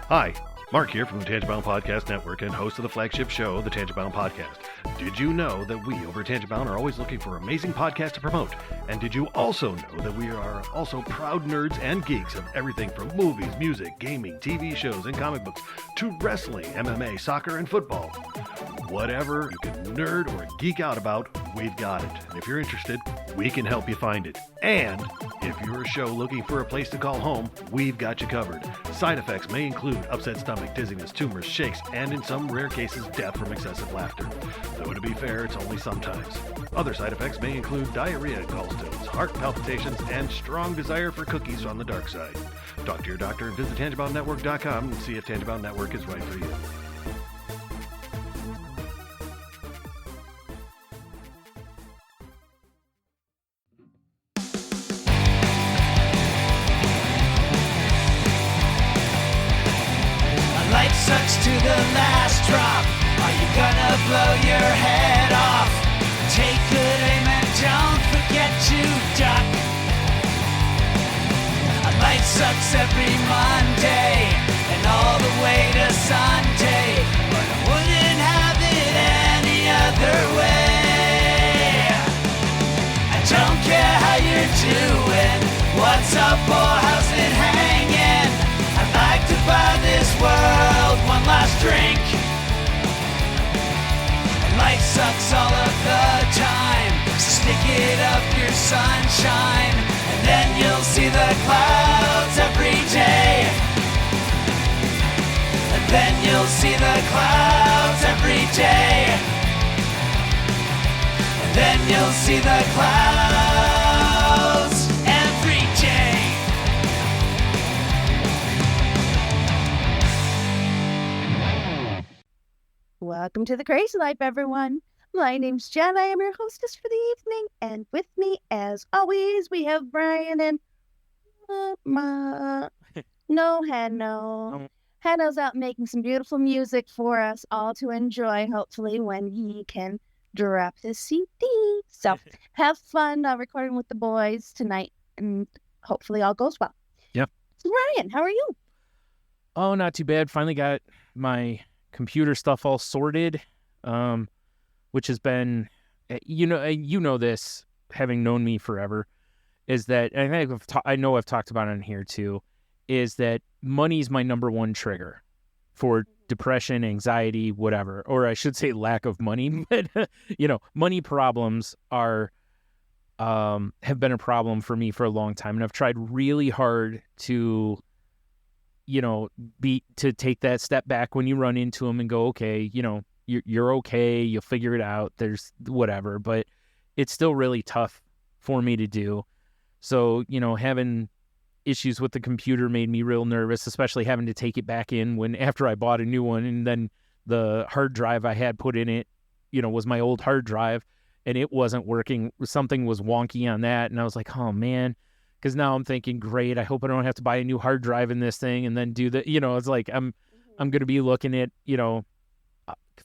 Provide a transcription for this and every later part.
Hi, Mark here from the Tangent-Bound Podcast Network and host of the flagship show, the Tangent-Bound Podcast. Did you know that we over at Tangent-Bound are always looking for amazing podcasts to promote? And did you also know that we are also proud nerds and geeks of everything from movies, music, gaming, TV shows, and comic books to wrestling, MMA, soccer, and football? Whatever you can nerd or geek out about, we've got it. And if you're interested, we can help you find it. And if you're a show looking for a place to call home, we've got you covered. Side effects may include upset stomach, dizziness, tumors, shakes, and in some rare cases, death from excessive laughter. Though to be fair, it's only sometimes. Other side effects may include diarrhea, gallstones, heart palpitations, and strong desire for cookies on the dark side. Talk to your doctor and visit TangentBoundNetwork.com and see if Tangent-Bound Network is right for you. Life sucks to the last drop. Are you gonna blow your head off? Take good aim and don't forget to duck. Life sucks every Monday and all the way to Sunday, but I wouldn't have it any other way. I don't care how you're doing, what's up or how's it hanging. I'd like to buy this world one last drink. Life sucks all of the time, so stick it up your sunshine, and then you'll see the clouds every day. And then you'll see the clouds every day. And then you'll see the clouds every day. Welcome to the Crazy Life, everyone. My name's Jen. I am your hostess for the evening, and with me, as always, we have Brian and Hanno. Hanno's out making some beautiful music for us all to enjoy, hopefully, when he can drop his CD. So have fun recording with the boys tonight, and hopefully all goes well. Yep. So, Brian, how are you? Oh, not too bad. Finally got my computer stuff all sorted, which has been, you know this, having known me forever, is that, and I think I know I've talked about it on here too, is that money's my number one trigger for depression, anxiety, whatever, or I should say lack of money. But money problems have been a problem for me for a long time, and I've tried really hard to to take that step back when you run into them and go, okay, you're okay, you'll figure it out, there's whatever, but it's still really tough for me to do. So, having issues with the computer made me real nervous, especially having to take it back in after I bought a new one, and then the hard drive I had put in it, was my old hard drive, and it wasn't working. Something was wonky on that, and I was like, oh man. Because now I'm thinking, great, I hope I don't have to buy a new hard drive in this thing and then do the, it's like I'm going to be looking at, a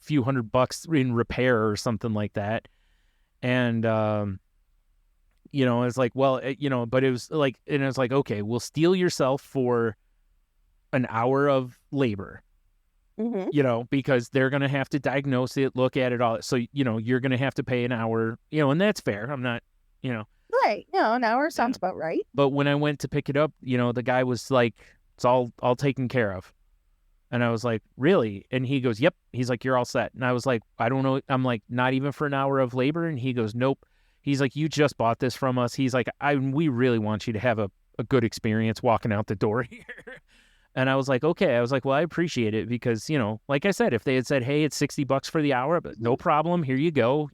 few $100 in repair or something like that. And, it's like, well, but it was like, and it's like, okay, we'll steel yourself for an hour of labor, because they're going to have to diagnose it, look at it all. So, you're going to have to pay an hour, and that's fair. I'm not, Right. An hour sounds about right. But when I went to pick it up, the guy was like, it's all taken care of. And I was like, really? And he goes, yep. He's like, you're all set. And I was like, I don't know. I'm like, not even for an hour of labor? And he goes, nope. He's like, you just bought this from us. He's like, we really want you to have a good experience walking out the door here. And I was like, okay. I was like, well, I appreciate it because, like I said, if they had said, hey, it's $60 for the hour, but no problem. Here you go,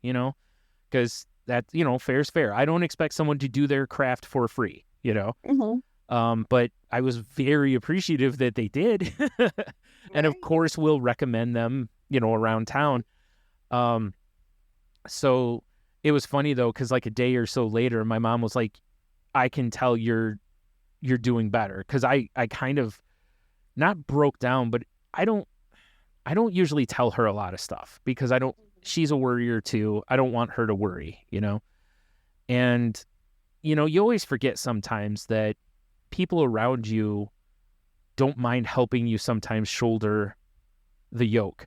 because that, fair's fair. I don't expect someone to do their craft for free, but I was very appreciative that they did. And of course, we'll recommend them, around town. So it was funny though, because like a day or so later, my mom was like, I can tell you're doing better. Because I kind of not broke down, but I don't usually tell her a lot of stuff because she's a worrier too. I don't want her to worry, And, you always forget sometimes that people around you don't mind helping you sometimes shoulder the yoke,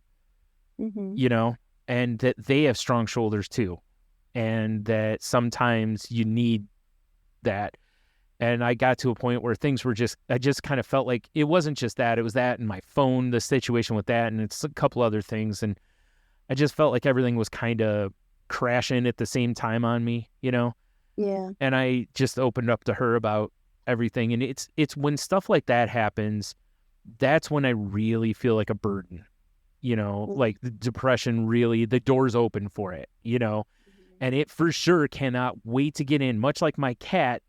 Mm-hmm. you know, and that they have strong shoulders too. And that sometimes you need that. And I got to a point where things were I just kind of felt like it wasn't just that, it was that and my phone, the situation with that, and it's a couple other things. And I just felt like everything was kind of crashing at the same time on me, you know? Yeah. And I just opened up to her about everything. And it's when stuff like that happens, that's when I really feel like a burden, you know, like the depression really, the door's open for it, you know? And it for sure cannot wait to get in, much like my cat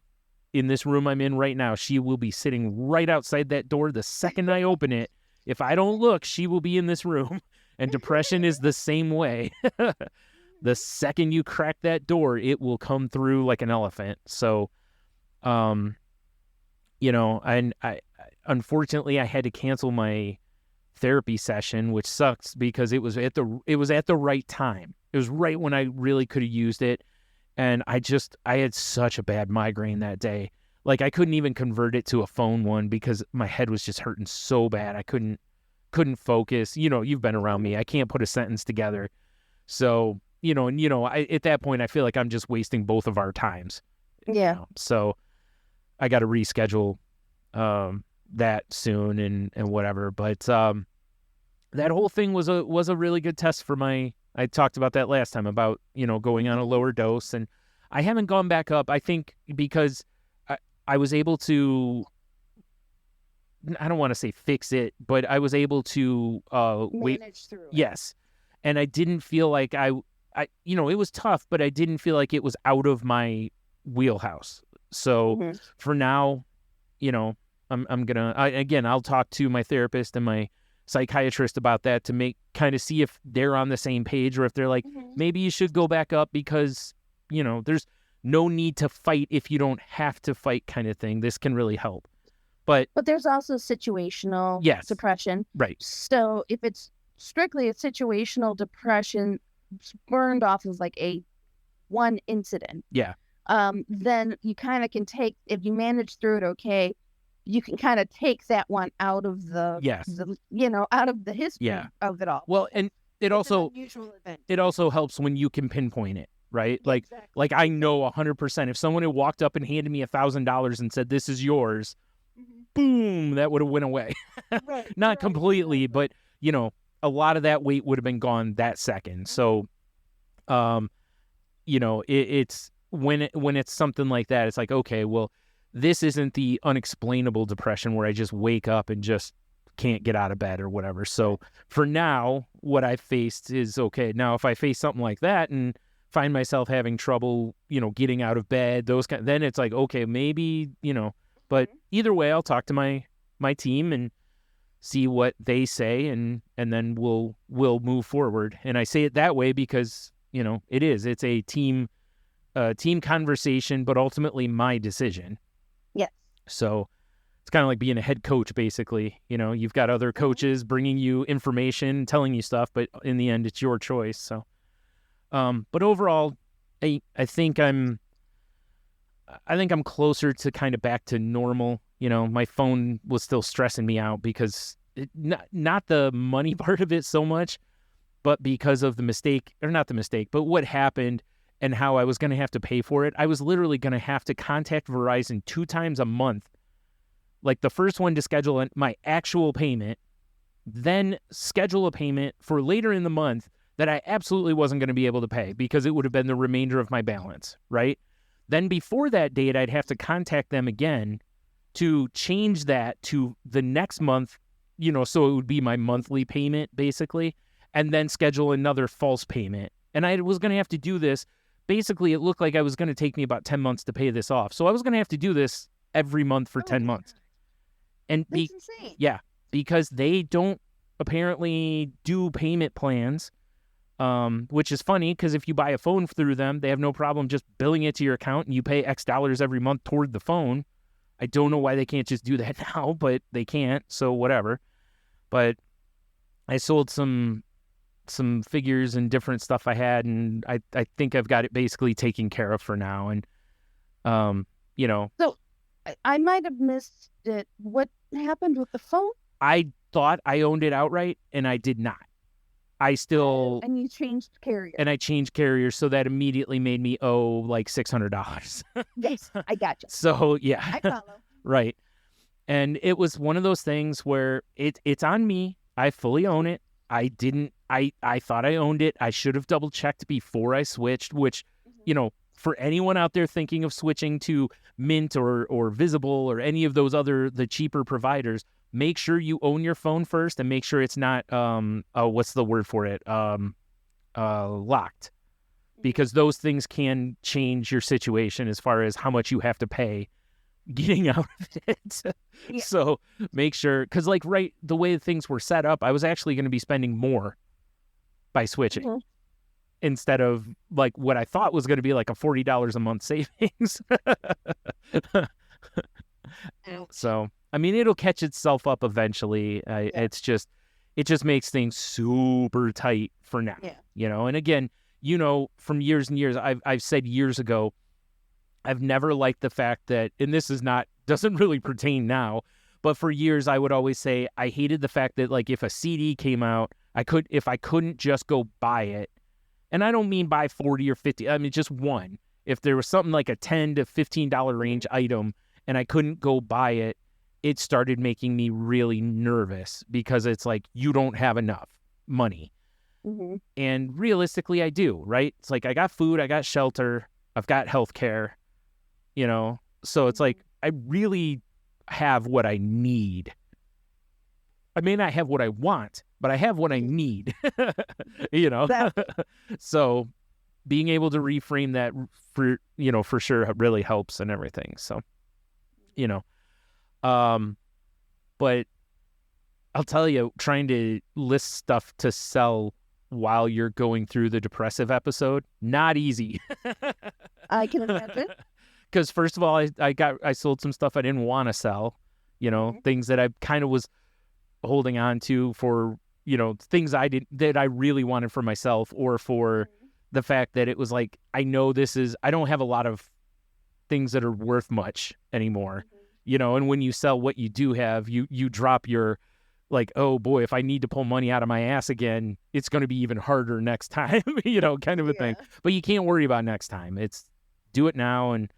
in this room I'm in right now. She will be sitting right outside that door the second I open it. If I don't look, she will be in this room. And depression is the same way. The second you crack that door, it will come through like an elephant. So, you know, I unfortunately I had to cancel my therapy session, which sucks because it was at the right time. It was right when I really could have used it. And I had such a bad migraine that day. Like I couldn't even convert it to a phone one because my head was just hurting so bad. I couldn't focus. You know, you've been around me. I can't put a sentence together. So, at that point, I feel like I'm just wasting both of our times. Yeah. You know? So I got to reschedule that soon and whatever. But that whole thing was a really good test for I talked about that last time about, going on a lower dose, and I haven't gone back up. I think because I was able to, I don't want to say fix it, but I was able to Manage through it. Yes. And I didn't feel like it was tough, but I didn't feel like it was out of my wheelhouse. So for now, I'm going to, again, I'll talk to my therapist and my psychiatrist about that to kind of see if they're on the same page, or if they're like, maybe you should go back up because, there's no need to fight if you don't have to fight kind of thing. This can really help. But there's also situational depression. Right. So if it's strictly a situational depression burned off of like one incident. Yeah. Then you kind of can take, if you manage through it okay, you can kind of take that one out of the out of the history of it all. Well, and it also helps when you can pinpoint it, right? Like I know 100% if someone had walked up and handed me $1,000 and said, "This is yours," boom, that would have went away. Not completely, but a lot of that weight would have been gone that second. So, it's when it's something like that, it's like, okay, well, this isn't the unexplainable depression where I just wake up and just can't get out of bed or whatever. So for now, what I faced is okay. Now, if I face something like that and find myself having trouble, getting out of bed, then it's like, okay, maybe, but either way, I'll talk to my team and see what they say, and then we'll move forward. And I say it that way because, it's a team conversation, but ultimately my decision. Yes. So it's kind of like being a head coach, basically. You've got other coaches bringing you information, telling you stuff, but in the end, it's your choice. So, but overall, I think I'm closer to kind of back to normal. My phone was still stressing me out because not the money part of it so much, but because of but what happened and how I was going to have to pay for it. I was literally going to have to contact Verizon 2 times a month. Like the first one to schedule my actual payment, then schedule a payment for later in the month that I absolutely wasn't going to be able to pay because it would have been the remainder of my balance, right? Then before that date, I'd have to contact them again to change that to the next month, so it would be my monthly payment basically, and then schedule another false payment. And I was going to have to do this. Basically, it looked like I was going to take me about 10 months to pay this off. So I was going to have to do this every month for 10 months. And that's insane. Yeah, because they don't apparently do payment plans, which is funny because if you buy a phone through them, they have no problem just billing it to your account and you pay X dollars every month toward the phone. I don't know why they can't just do that now, but they can't, so whatever. But I sold some figures and different stuff I had, and I think I've got it basically taken care of for now. And, So I might have missed it. What happened with the phone? I thought I owned it outright, and I did not. I still And you changed carrier. and I changed carriers, so that immediately made me owe like $600. Yes, I got you. So yeah, I follow. right. And it was one of those things where it's on me. I fully own it. I didn't. I thought I owned it. I should have double checked before I switched. Which, for anyone out there thinking of switching to Mint or Visible or any of those the cheaper providers, make sure you own your phone first and make sure it's not what's the word for it? Locked. Because those things can change your situation as far as how much you have to pay getting out of it. Yeah. So make sure, because the way things were set up, I was actually going to be spending more by switching instead of like what I thought was going to be like a $40 a month savings. So, I mean, it'll catch itself up eventually. It just makes things super tight for now, and again, from years and years, I've said years ago, I've never liked the fact that, and this doesn't really pertain now, but for years I would always say I hated the fact that like if a CD came out, if I couldn't just go buy it, and I don't mean buy 40 or 50, I mean just one. If there was something like a $10 to $15 range item and I couldn't go buy it, it started making me really nervous because it's like you don't have enough money. Mm-hmm. And realistically I do, right? It's like I got food, I got shelter, I've got healthcare. So it's like I really have what I need. I may not have what I want, but I have what I need. Exactly. So being able to reframe that for sure really helps and everything. So, but I'll tell you, trying to list stuff to sell while you're going through the depressive episode, not easy. I can imagine. Because first of all, I sold some stuff I didn't want to sell, things that I kind of was holding on to for, things that I really wanted for myself, or for the fact that it was like, I don't have a lot of things that are worth much anymore, and when you sell what you do have, you drop your, like, oh boy, if I need to pull money out of my ass again, it's going to be even harder next time, kind of a thing. But you can't worry about next time. It's do it now. And,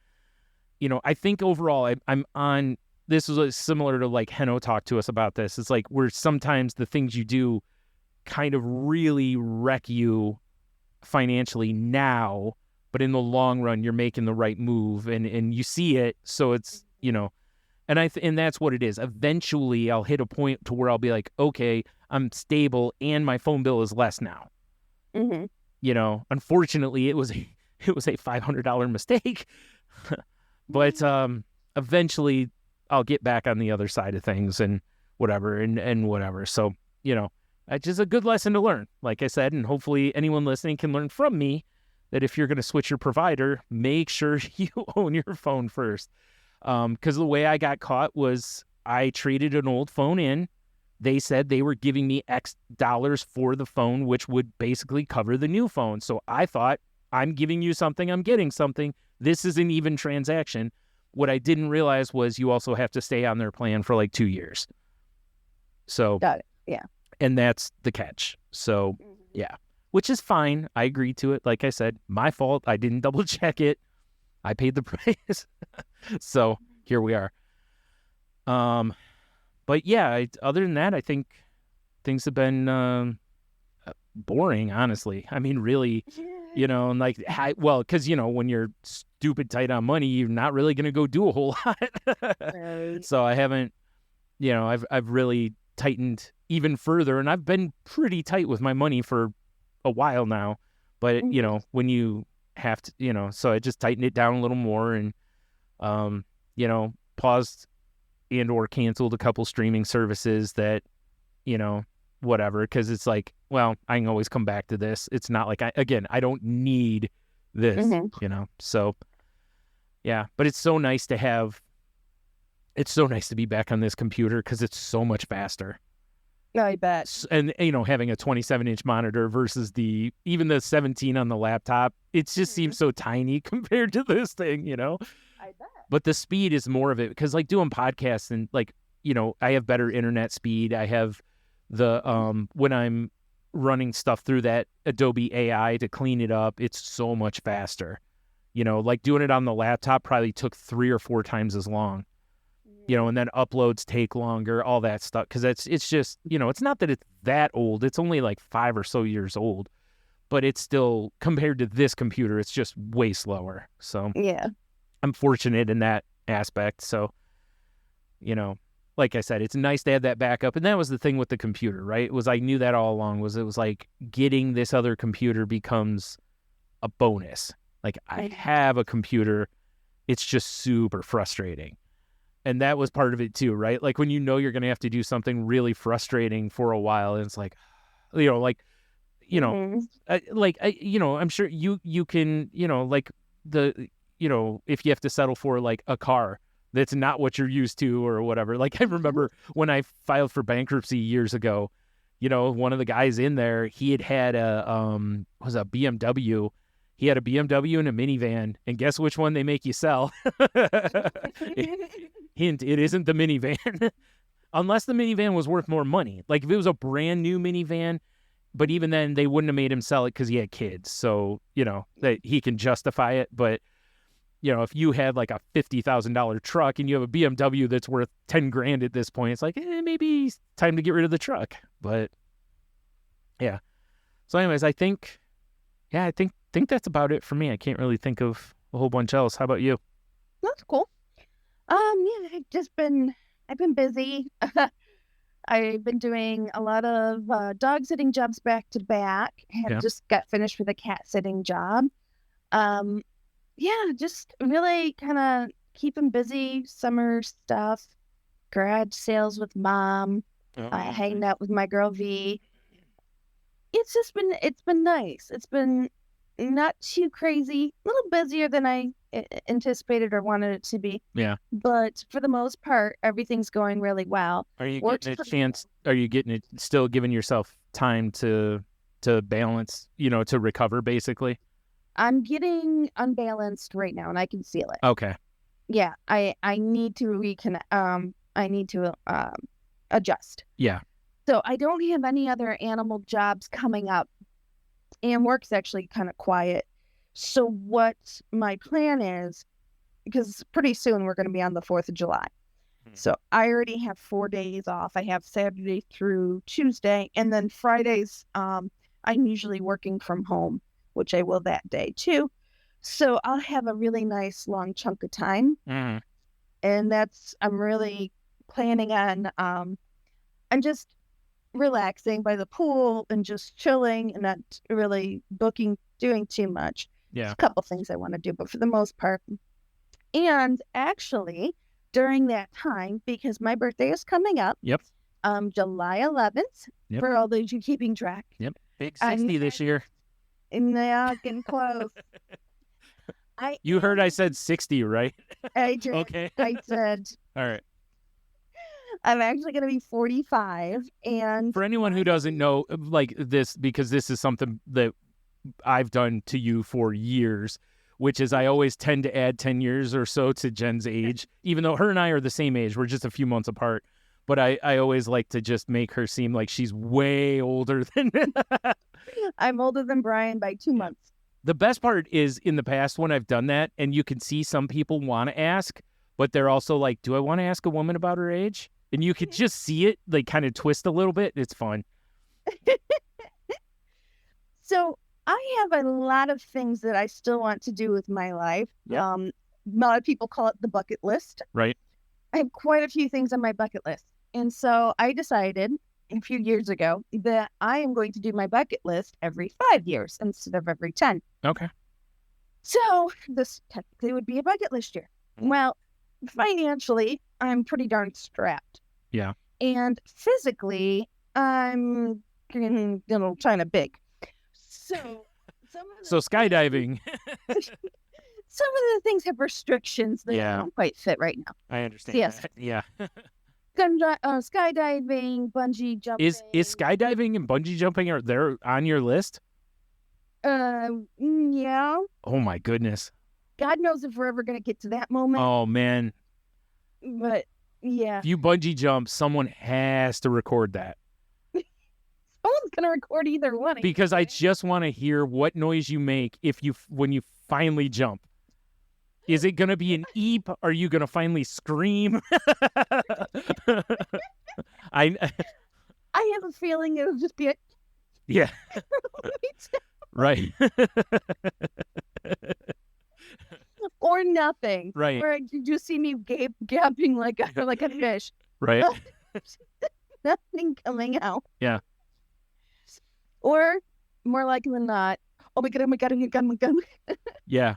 I think overall I'm on, this is similar to like Heno talked to us about this. It's like where sometimes the things you do kind of really wreck you financially now, but in the long run, you're making the right move and you see it. So it's, and that's what it is. Eventually I'll hit a point to where I'll be like, okay, I'm stable and my phone bill is less now. Mm-hmm. Unfortunately it was a $500 mistake, but eventually I'll get back on the other side of things and whatever and whatever. So, it's just a good lesson to learn, like I said, and hopefully anyone listening can learn from me that if you're going to switch your provider, make sure you own your phone first. Because the way I got caught was I traded an old phone in. They said they were giving me X dollars for the phone, which would basically cover the new phone. So I thought, I'm giving you something, I'm getting something. This is an even transaction. What I didn't realize was you also have to stay on their plan for like 2 years. So Got it. Yeah. And that's the catch. So yeah, which is fine. I agreed to it. Like I said, my fault. I didn't double check it. I paid the price. So here we are. But yeah, other than that, I think things have been boring, honestly. I mean, really, and like, because, when you're stupid tight on money, you're not really going to go do a whole lot. Right. So I haven't, I've really tightened even further, and I've been pretty tight with my money for a while now. But, when you have to, so I just tightened it down a little more and, paused and or canceled a couple streaming services that, whatever, because it's like, well, I can always come back to this. It's not like I don't need this, so yeah, but it's so nice to be back on this computer because it's so much faster. I bet. And, having a 27-inch monitor versus even the 17 on the laptop, it just seems so tiny compared to this thing, I bet. But the speed is more of it because like doing podcasts and like, you know, I have better internet speed. I have the when I'm running stuff through that Adobe AI to clean it up, it's so much faster. You know, like doing it on the laptop probably took 3 or 4 times as long. You know, and then uploads take longer, all that stuff. Because it's just, you know, it's not that it's that old. It's only like 5 or so years old. But it's still, compared to this computer, it's just way slower. So Yeah. I'm fortunate in that aspect. So, you know, like I said, it's nice to have that backup. And that was the thing with the computer, right? I knew that all along, it was like getting this other computer becomes a bonus. Like I have a computer, it's just super frustrating. And that was part of it too, right? Like when you know you're going to have to do something really frustrating for a while, and it's like, you know, like, you know, you know, I'm sure you can, you know, like you know, if you have to settle for like a car that's not what you're used to or whatever. Like I remember when I filed for bankruptcy years ago, you know, one of the guys in there, he had a BMW. He had a BMW and a minivan, and guess which one they make you sell? Hint, it isn't the minivan. Unless the minivan was worth more money. Like if it was a brand new minivan, but even then they wouldn't have made him sell it because he had kids. So, you know, that he can justify it. But, you know, if you had like a $50,000 truck and you have a BMW that's worth 10 grand at this point, it's like, maybe it's time to get rid of the truck. But yeah. So anyways, I think that's about it for me. I can't really think of a whole bunch else. How about you? That's cool. Yeah, I've been busy. I've been doing a lot of dog sitting jobs back to back. Just got finished with a cat sitting job. Yeah, just really kind of keeping busy. Summer stuff, garage sales with mom, hanging out with my girl V. It's been nice. It's been not too crazy, a little busier than I anticipated or wanted it to be. Yeah. But for the most part, everything's going really well. Are you getting a chance? Are you still giving yourself time to balance, you know, to recover basically? I'm getting unbalanced right now and I can feel it. Okay. Yeah. I need to I need to adjust. Yeah. So I don't have any other animal jobs coming up, and work's actually kind of quiet. So what my plan is, because pretty soon we're going to be on the 4th of July. So I already have 4 days off. I have Saturday through Tuesday, and then Fridays, I'm usually working from home, which I will that day too. So I'll have a really nice long chunk of time. Mm. And I'm really planning on, I'm just relaxing by the pool and just chilling and not really doing too much. Yeah. There's a couple things I want to do, but for the most part. And actually, during that time, because my birthday is coming up. Yep. July 11th. Yep. For all those you keeping track. Yep. Big 60 this year. Yeah, getting close. You heard I said 60, right? I did. Okay. I said. All right. I'm actually going to be 45. And for anyone who doesn't know, like this, because this is something that I've done to you for years, which is I always tend to add 10 years or so to Jen's age, even though her and I are the same age. We're just a few months apart. But I always like to just make her seem like she's way older than I'm older than Brian by 2 months. The best part is in the past when I've done that, and you can see some people want to ask, but they're also like, do I want to ask a woman about her age? And you can just see it, like, kind of twist a little bit. It's fun. So I have a lot of things that I still want to do with my life. Yeah. A lot of people call it the bucket list. Right. I have quite a few things on my bucket list. And so I decided a few years ago that I am going to do my bucket list every 5 years instead of every 10. Okay. So this technically would be a bucket list year. Well, financially, I'm pretty darn strapped. Yeah. And physically, I'm kind of big. So skydiving. Some of the things have restrictions that don't quite fit right now. I understand. Yes. That. Yeah. Skydiving, bungee jumping. Is skydiving and bungee jumping are there on your list? Yeah. Oh my goodness. God knows if we're ever going to get to that moment. Oh man, But yeah, if you bungee jump, someone has to record that someone's going to record either one. because I just want to hear what noise you make when you finally jump. Is it going to be an eep? Are you going to finally scream? I have a feeling it'll just be a Yeah. Right. or nothing. Right. Or you just see me gapping like a fish. Right. Nothing coming out. Yeah. Or more likely than not, oh my god, oh my god, oh my god, oh my god. Yeah.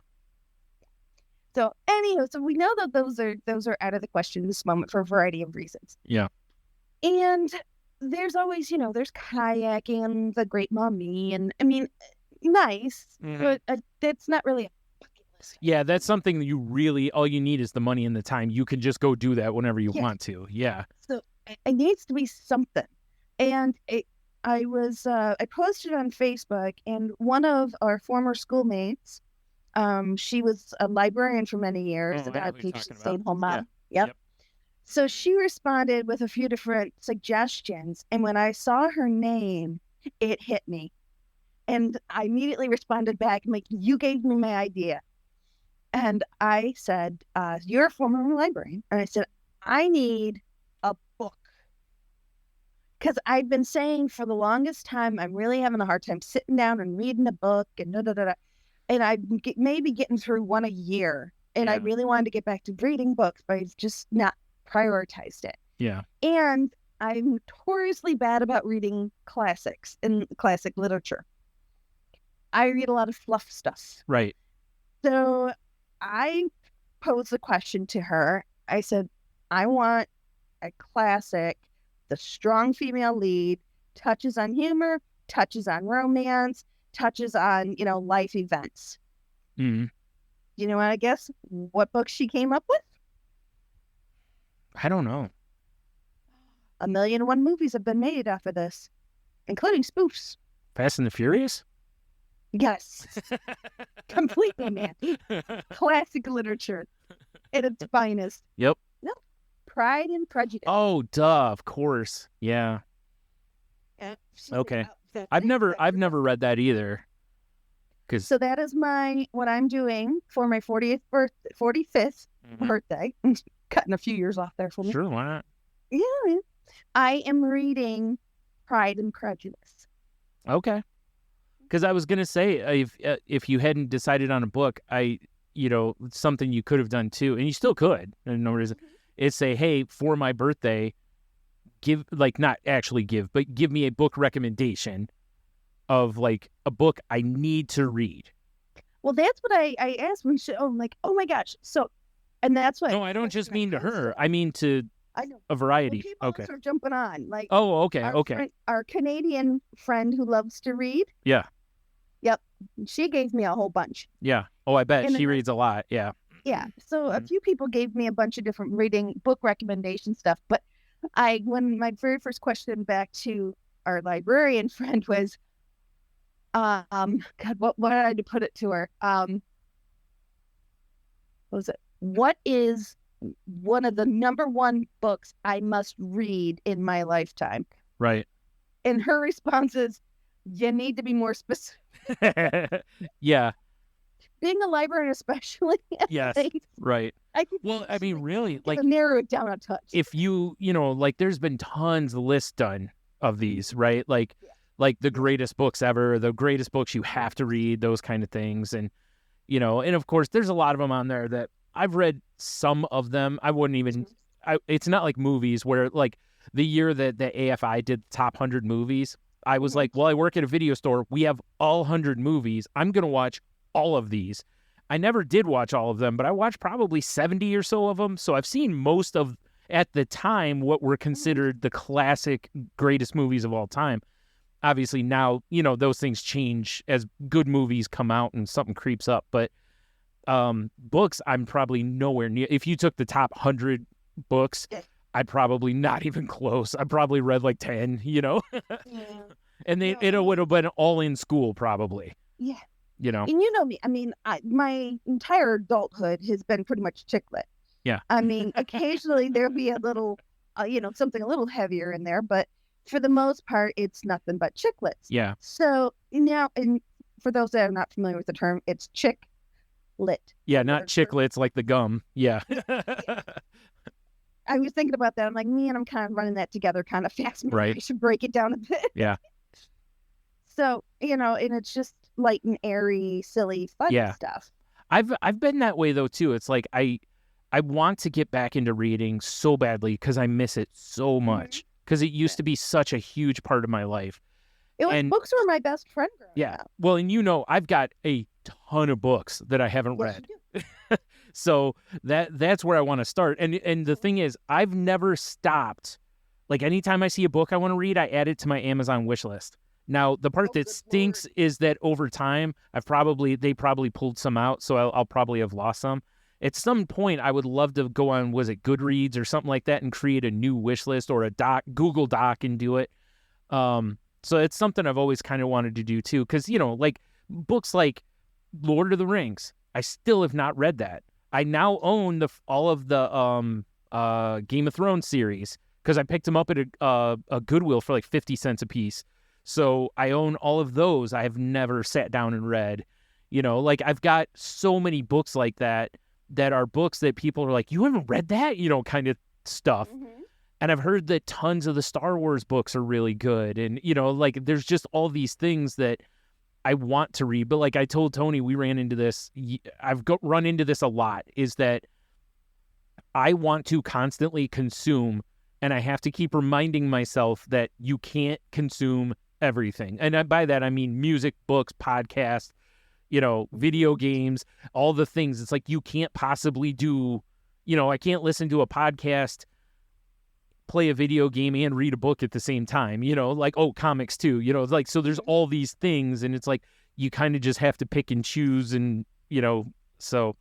So anyhow, so we know that those are out of the question in this moment for a variety of reasons. Yeah. And there's always, there's kayaking and the Great Mummy, and I mean, nice, but that's not really a bucket list. Yeah, that's something that you really, all you need is the money and the time. You can just go do that whenever you Yeah. want to. Yeah. So it needs to be something. And I posted on Facebook, and one of our former schoolmates, she was a librarian for many years, Oh, and I know I who you're teach talking about. stay-at-home mom. Yeah. Yep. So she responded with a few different suggestions, and when I saw her name, it hit me. And I immediately responded back, I'm like, you gave me my idea. And I said, you're a former librarian. And I said, I need a book. Because I've been saying for the longest time, I'm really having a hard time sitting down and reading a book and da-da-da-da. And I'm maybe getting through one a year. And I Yeah. really wanted to get back to reading books, but I've just not prioritized it. Yeah. And I'm notoriously bad about reading classics and classic literature. I read a lot of fluff stuff. Right. So I posed the question to her. I said, I want a classic, the strong female lead, touches on humor, touches on romance, touches on, life events. hmm You know what I guess? What book she came up with? I don't know. 1,000,001 movies have been made off of this, including spoofs. Fast and the Furious? Yes. Completely, man. Classic literature at its finest. Yep. No. Pride and Prejudice. Oh, duh, of course. Yeah. Yeah. Okay. I've never read that either. Cause So that is what I'm doing for my 45th birthday. Cutting a few years off there for me. sure, why not? Yeah. I am reading Pride and Prejudice. Okay. Because I was gonna say, if you hadn't decided on a book, something you could have done too, and you still could. And no reason. Is say, hey, for my birthday, not actually give, but give me a book recommendation of like a book I need to read. Well, that's what I asked when I'm like, oh my gosh. So, and that's what. No, I don't just mean to her. I mean to I know. a Well, variety. people Okay. are jumping on. Like, Oh, okay. our Okay. our Canadian friend who loves to read. Yeah. Yep. She gave me a whole bunch. Yeah. Oh, I bet And she then- reads a lot. Yeah. Yeah. So a Mhm. few people gave me a bunch of different reading book recommendation stuff. But when my very first question back to our librarian friend was, God, what did I put it to her? What was it? What is one of the number one books I must read in my lifetime? Right. And her response is, you need to be more specific. Yeah. Being a librarian, especially, Yes. Right. I could Well, I mean, really, like narrow it down a touch. if like there's been tons of lists done of these, right? Like the greatest books ever, the greatest books you have to read, those kind of things. And, and of course there's a lot of them on there that I've read some of them. I wouldn't even, it's not like movies where like the year that the AFI did the top 100 movies, I was like, well, I work at a video store. We have all 100 movies. I'm going to watch all of these. I never did watch all of them, but I watched probably 70 or so of them. So I've seen most of, at the time, what were considered the classic greatest movies of all time. Obviously now, those things change as good movies come out and something creeps up. But books, I'm probably nowhere near. If you took the top 100 books, I'd probably not even close. I probably read like 10, Yeah. and it would have been all in school probably. Yeah. you know. And you know me. I mean, my entire adulthood has been pretty much chick lit. Yeah. I mean, occasionally there'll be a little, something a little heavier in there, but for the most part, it's nothing but chick lits. Yeah. So now, and for those that are not familiar with the term, it's chick lit. Yeah, not chiclets like the gum. Yeah. I was thinking about that. I'm like, man, I'm kind of running that together kind of fast. Maybe Right. I should break it down a bit. Yeah. So, and it's just light and airy, silly, fun Yeah. stuff. I've been that way though too. It's like I want to get back into reading so badly because I miss it so much. Because it used to be such a huge part of my life. Books were my best friend growing Yeah. up. Well, and I've got a ton of books that I haven't Yes, read. you do. So that's where I want to start. And the thing is, I've never stopped. Like anytime I see a book I want to read, I add it to my Amazon wish list. Now, the part that good stinks is that over time, they probably pulled some out, so I'll probably have lost some. At some point, I would love to go on, was it Goodreads or something like that, and create a new wish list or a Google Doc and do it. So it's something I've always kind of wanted to do too, because like books like Lord of the Rings, I still have not read that. I now own all of the Game of Thrones series because I picked them up at a Goodwill for like 50 cents a piece. So I own all of those. I have never sat down and read. Like I've got so many books like that are books that people are like, you haven't read that? Kind of stuff. Mhm. And I've heard that tons of the Star Wars books are really good. And, like there's just all these things that I want to read. But like I told Tony, we ran into this. I've run into this a lot, is that I want to constantly consume, and I have to keep reminding myself that you can't consume everything. And by that, I mean music, books, podcasts, video games, all the things. It's like you can't possibly do, I can't listen to a podcast, play a video game, and read a book at the same time, like, comics too, like, so there's all these things, and it's like you kind of just have to pick and choose, and so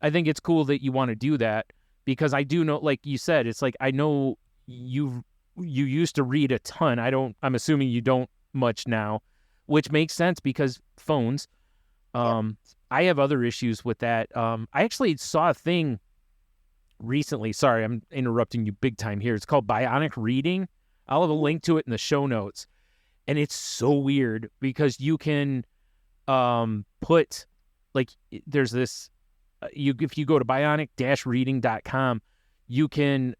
I think it's cool that you want to do that, because I do know, like you said, it's like I know you used to read a ton. I'm assuming you don't much now, which makes sense because phones. I have other issues with that. I actually saw a thing recently. Sorry, I'm interrupting you big time here. It's called Bionic Reading. I'll have a link to it in the show notes. And it's so weird because you can put, like, there's this, if you go to bionic-reading.com, you can,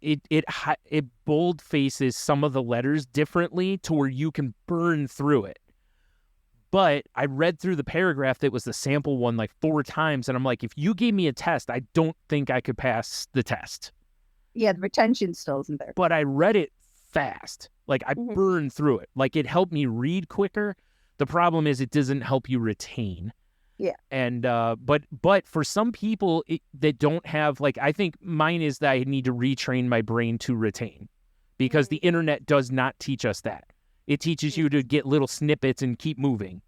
it bold faces some of the letters differently to where you can burn through it. But I read through the paragraph that was the sample one like 4 times, and I'm like, if you gave me a test, I don't think I could pass the test. Yeah, the retention still isn't there. But I read it fast. Like, I burned through it. Like, it helped me read quicker. The problem is it doesn't help you retain. Yeah. And, but for some people that don't have, like, I think mine is that I need to retrain my brain to retain, because the internet does not teach us that. It teaches you to get little snippets and keep moving,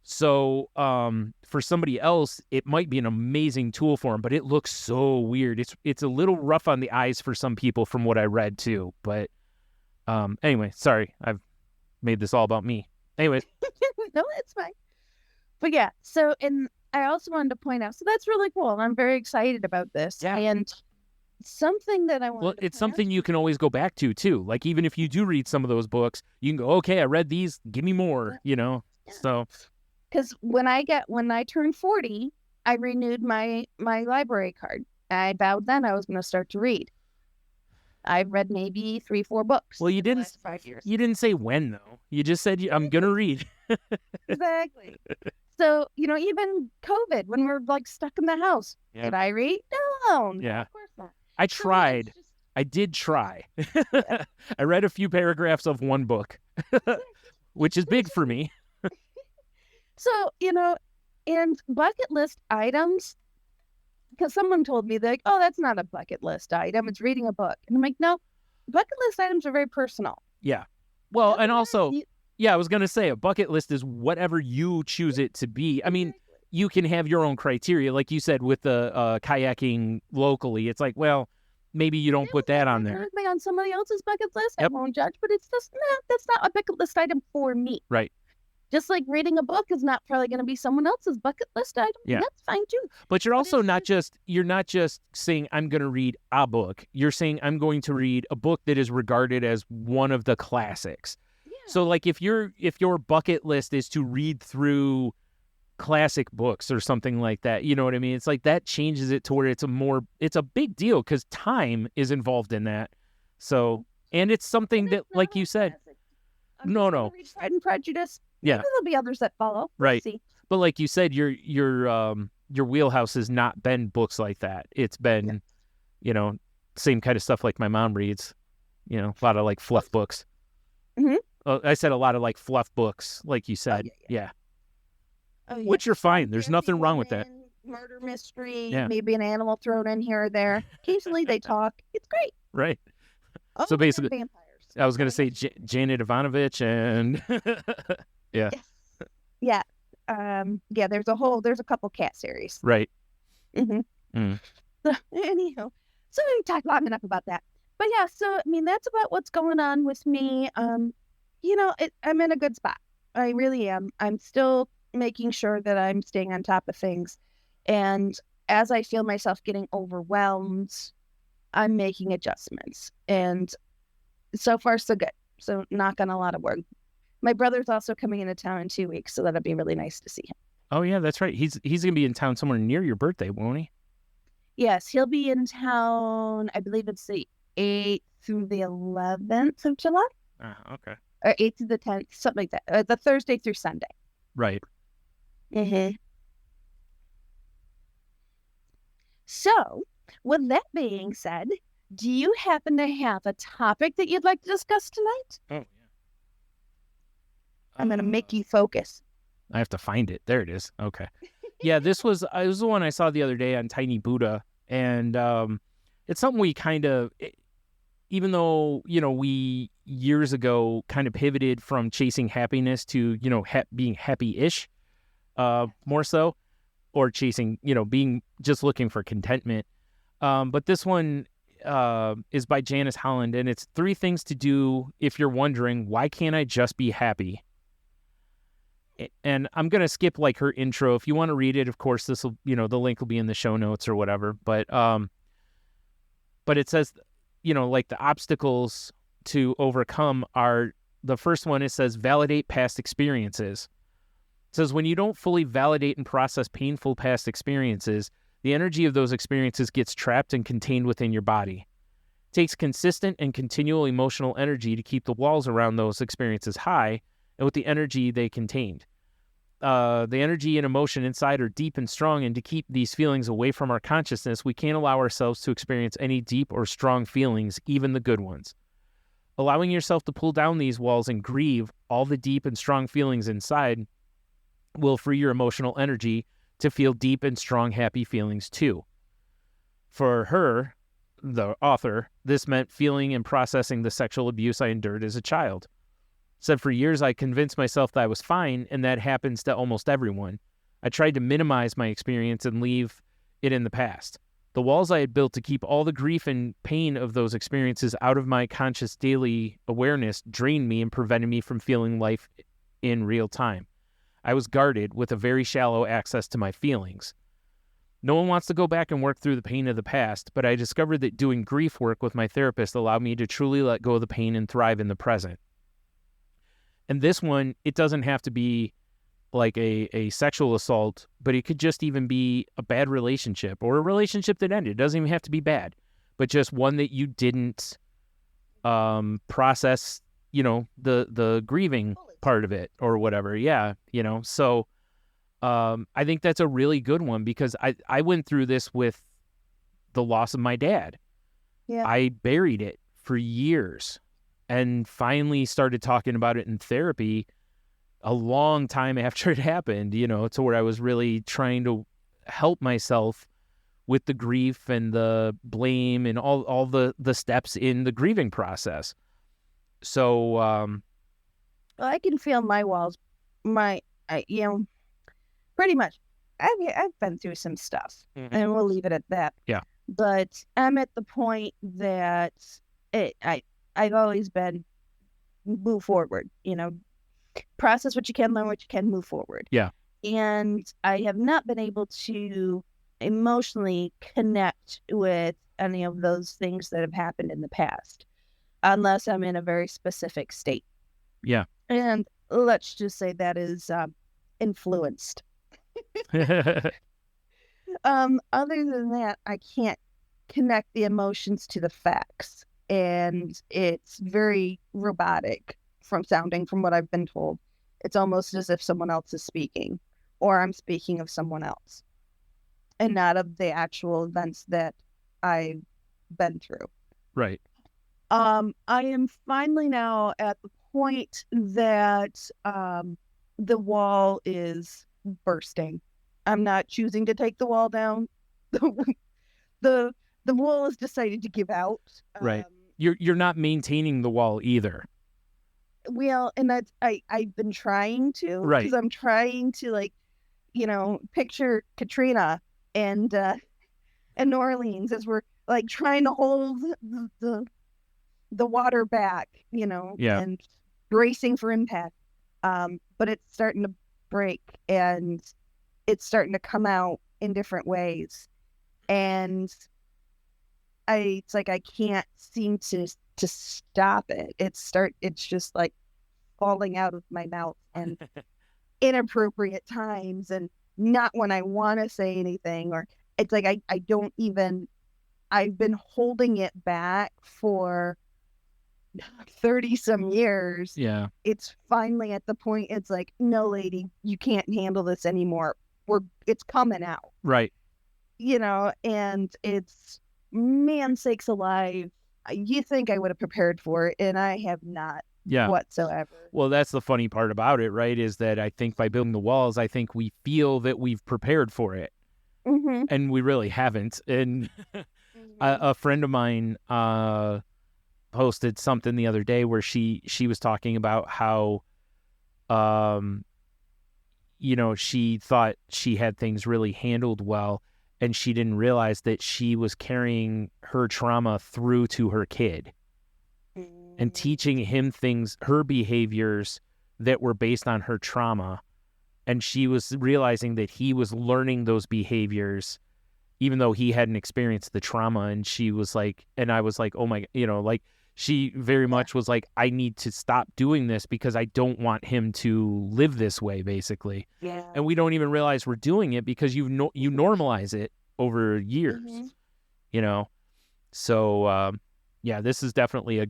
So for somebody else, it might be an amazing tool for them, but it looks so weird. It's a little rough on the eyes for some people from what I read too. But anyway, sorry, I've made this all about me. Anyways. No, it's fine. But yeah, so, and I also wanted to point out, so that's really cool. And I'm very excited about this. Yeah. And something that I want. Well, it's something you can always go back to too. Like, even if you do read some of those books, you can go, okay, I read these, give me more, Yeah. So. Because when I turned 40, I renewed my library card. I vowed then I was going to start to read. I've read maybe 3-4 books. Well, you in the didn't. last 5 years. You didn't say when though. You just said I'm gonna read. Exactly. So, even COVID, when we're like stuck in the house, Yeah. did I read? No, Yeah. of course not. I So it's tried. just- I did try. I read a few paragraphs of one book, which is big for me. So, and bucket list items, because someone told me, they're like, oh, that's not a bucket list item. It's reading a book. And I'm like, no, bucket list items are very personal. Yeah. Well, and also, You- yeah, I was going to say a bucket list is whatever you choose it to be. I mean, you can have your own criteria. Like you said, with the kayaking locally, it's like, well, maybe you don't put that on there. Exactly, on somebody else's bucket list, Yep. I won't judge, but it's just, that's not a bucket list item for me. Right. Just like reading a book is not probably going to be someone else's bucket list item. Yeah. That's fine too. But you're But also it's not you're not just saying I'm going to read a book. You're saying I'm going to read a book that is regarded as one of the classics. Yeah. So like if your bucket list is to read through classic books or something like that, you know what I mean? It's like that changes it to where it's a big deal because time is involved in that. So, and it's something And that, it's like not you all said, classic. No, just gonna no. read Pride and Prejudice. Yeah. Maybe there'll be others that follow. We'll Right. see. but like you said, your wheelhouse has not been books like that. It's been, same kind of stuff like my mom reads, a lot of like fluff books. Mhm. I said a lot of like fluff books, like you said. yeah. Oh, yeah. Which are fine. There's Fantasy nothing wrong with that. woman, Murder mystery, Yeah. maybe an animal thrown in here or there. Occasionally they talk. It's great. Right. Oh, So they're basically- vampires. I was going to say Janet Ivanovich and Yes. Yeah. There's a couple cat series. right. Mm-hmm. Mm. So, anyhow, so we talked long enough about that. But yeah, so I mean that's about what's going on with me. I'm in a good spot. I really am. I'm still making sure that I'm staying on top of things. And as I feel myself getting overwhelmed, I'm making adjustments. And so far so good. So knock on a lot of wood. My brother's also coming into town in 2 weeks, so that'll be really nice to see him. Oh yeah, that's right. He's going to be in town somewhere near your birthday, won't he? Yes, he'll be in town. I believe it's the 8th through the 11th of July, Okay. or 8th to the 10th, something like that. The Thursday through Sunday. Right. Mm-hmm. So, with that being said, do you happen to have a topic that you'd like to discuss tonight? Oh yeah. I'm going to make you focus. I have to find it. There it is. Okay. Yeah, this was the one I saw the other day on Tiny Buddha, and it's something we kind of, even though we years ago kind of pivoted from chasing happiness to being happy-ish, more so, or chasing being just looking for contentment. But this one is by Janice Holland, and it's 3 things to do if you're wondering why can't I just be happy. And I'm going to skip like her intro. If you want to read it, of course, this will, the link will be in the show notes or whatever. But it says, like the obstacles to overcome are, the first one, it says, validate past experiences. It says, when you don't fully validate and process painful past experiences, the energy of those experiences gets trapped and contained within your body. It takes consistent and continual emotional energy to keep the walls around those experiences high and with the energy they contained. The energy and emotion inside are deep and strong, and to keep these feelings away from our consciousness, we can't allow ourselves to experience any deep or strong feelings, even the good ones. Allowing yourself to pull down these walls and grieve all the deep and strong feelings inside will free your emotional energy to feel deep and strong, happy feelings too. For her, the author, this meant feeling and processing the sexual abuse I endured as a child. Said for years I convinced myself that I was fine, and that happens to almost everyone. I tried to minimize my experience and leave it in the past. The walls I had built to keep all the grief and pain of those experiences out of my conscious daily awareness drained me and prevented me from feeling life in real time. I was guarded with a very shallow access to my feelings. No one wants to go back and work through the pain of the past, but I discovered that doing grief work with my therapist allowed me to truly let go of the pain and thrive in the present. And this one, it doesn't have to be like a sexual assault, but it could just even be a bad relationship or a relationship that ended. It doesn't even have to be bad, but just one that you didn't process, the grieving part of it or whatever. Yeah, so I think that's a really good one because I went through this with the loss of my dad. Yeah. I buried it for years and finally started talking about it in therapy a long time after it happened, to where I was really trying to help myself with the grief and the blame and all the steps in the grieving process. So, Well, I can feel my walls, pretty much. I've been through some stuff, and we'll leave it at that. Yeah. But I'm at the point that I've always been move forward, process what you can, learn what you can, move forward. Yeah. And I have not been able to emotionally connect with any of those things that have happened in the past unless I'm in a very specific state. Yeah. And let's just say that is influenced. Other than that, I can't connect the emotions to the facts. And it's very robotic from what I've been told. It's almost as if someone else is speaking, or I'm speaking of someone else, and not of the actual events that I've been through. Right. I am finally now at the point that the wall is bursting. I'm not choosing to take the wall down. The wall has decided to give out. Right. You're not maintaining the wall either. Well, and that's I've been trying to, Right. because I'm trying to picture Katrina and New Orleans as we're trying to hold the water back, Yeah. and bracing for impact. But it's starting to break and it's starting to come out in different ways. And it's like I can't seem to stop it. It's just falling out of my mouth and inappropriate times and not when I want to say anything, or it's like I don't even, I've been holding it back for 30 some years. Yeah. It's finally at the point it's like, no, lady, you can't handle this anymore. It's coming out. Right. And it's, man sakes alive. You think I would have prepared for it, and I have not whatsoever. Well, that's the funny part about it, right? Is that I think by building the walls, I think we feel that we've prepared for it. Mm-hmm. And we really haven't. And a friend of mine posted something the other day where she was talking about how, she thought she had things really handled well, and she didn't realize that she was carrying her trauma through to her kid and teaching him things, her behaviors that were based on her trauma. And she was realizing that he was learning those behaviors even though he hadn't experienced the trauma. And she was like, and I was like, oh my, she very much was like, I need to stop doing this because I don't want him to live this way, basically. Yeah. And we don't even realize we're doing it because you normalize it over years, So, this is definitely a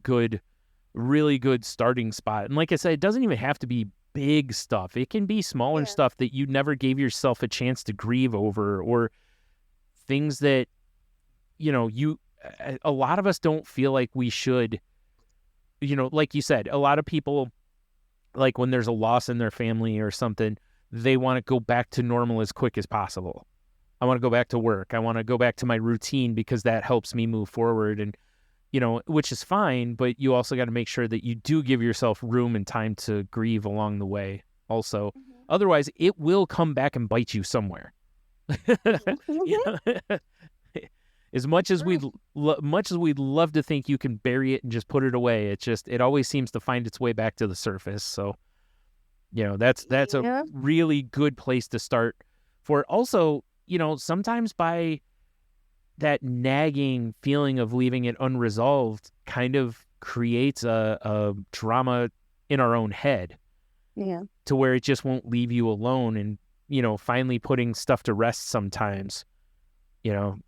really good starting spot. And like I said, it doesn't even have to be big stuff. It can be smaller stuff that you never gave yourself a chance to grieve over, or things that, a lot of us don't feel like we should, like you said, a lot of people, like when there's a loss in their family or something, they want to go back to normal as quick as possible. I want to go back to work. I want to go back to my routine because that helps me move forward. And, which is fine, but you also got to make sure that you do give yourself room and time to grieve along the way also. Otherwise, it will come back and bite you somewhere. As much as we'd love to think you can bury it and just put it away, it always seems to find its way back to the surface. So, that's a really good place to start for it. Also, sometimes by that nagging feeling of leaving it unresolved kind of creates a drama in our own head. Yeah. To where it just won't leave you alone, and, finally putting stuff to rest sometimes,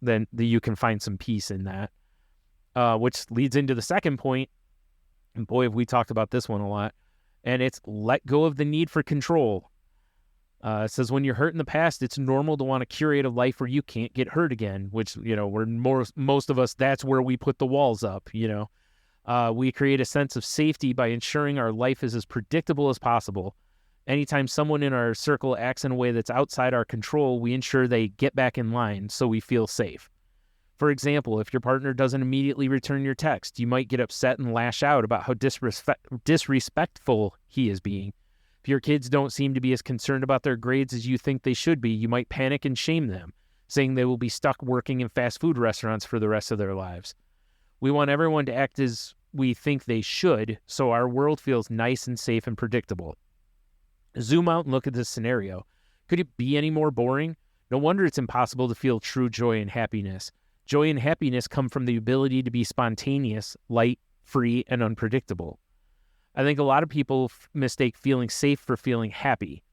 then you can find some peace in that. Which leads into the second point. And boy, have we talked about this one a lot. And it's let go of the need for control. It says when you're hurt in the past, it's normal to want to curate a life where you can't get hurt again, which, most of us, that's where we put the walls up, We create a sense of safety by ensuring our life is as predictable as possible. Anytime someone in our circle acts in a way that's outside our control, we ensure they get back in line so we feel safe. For example, if your partner doesn't immediately return your text, you might get upset and lash out about how disrespectful he is being. If your kids don't seem to be as concerned about their grades as you think they should be, you might panic and shame them, saying they will be stuck working in fast food restaurants for the rest of their lives. We want everyone to act as we think they should, so our world feels nice and safe and predictable. Zoom out and look at this scenario. Could it be any more boring? No wonder it's impossible to feel true joy and happiness. Joy and happiness come from the ability to be spontaneous, light, free, and unpredictable. I think a lot of people mistake feeling safe for feeling happy.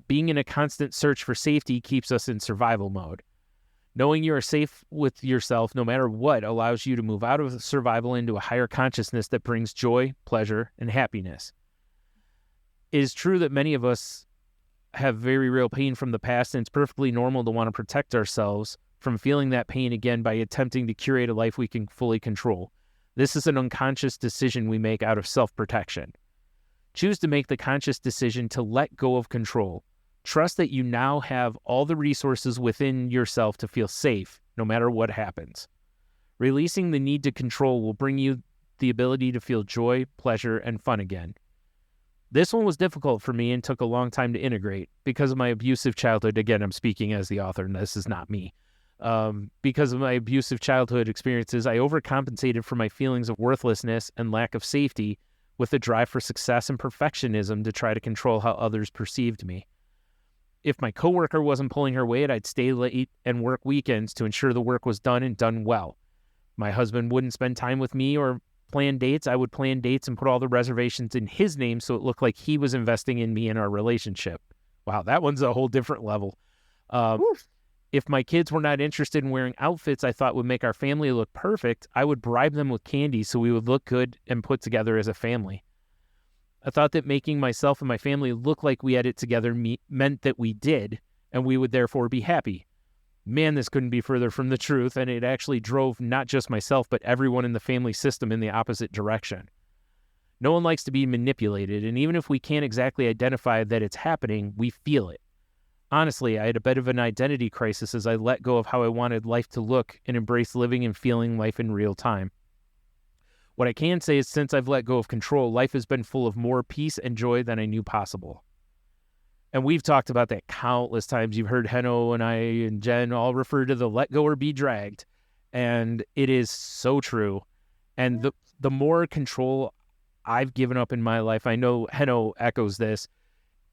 Being in a constant search for safety keeps us in survival mode. Knowing you are safe with yourself no matter what allows you to move out of survival into a higher consciousness that brings joy, pleasure, and happiness. It is true that many of us have very real pain from the past, and it's perfectly normal to want to protect ourselves from feeling that pain again by attempting to curate a life we can fully control. This is an unconscious decision we make out of self-protection. Choose to make the conscious decision to let go of control. Trust that you now have all the resources within yourself to feel safe, no matter what happens. Releasing the need to control will bring you the ability to feel joy, pleasure, and fun again. This one was difficult for me and took a long time to integrate because of my abusive childhood. Again, I'm speaking as the author, and this is not me. Because of my abusive childhood experiences, I overcompensated for my feelings of worthlessness and lack of safety with a drive for success and perfectionism to try to control how others perceived me. If my coworker wasn't pulling her weight, I'd stay late and work weekends to ensure the work was done and done well. My husband wouldn't spend time with me or plan dates. I would plan dates and put all the reservations in his name so it looked like he was investing in me and our relationship. Wow, that one's a whole different level. If my kids were not interested in wearing outfits I thought would make our family look perfect, I would bribe them with candy so we would look good and put together as a family. I thought that making myself and my family look like we had it together meant that we did, and we would therefore be happy. Man, this couldn't be further from the truth, and it actually drove not just myself, but everyone in the family system in the opposite direction. No one likes to be manipulated, and even if we can't exactly identify that it's happening, we feel it. Honestly, I had a bit of an identity crisis as I let go of how I wanted life to look and embraced living and feeling life in real time. What I can say is since I've let go of control, life has been full of more peace and joy than I knew possible. And we've talked about that countless times. You've heard Heno and I and Jen all refer to the let go or be dragged. And it is so true. And the more control I've given up in my life, I know Heno echoes this,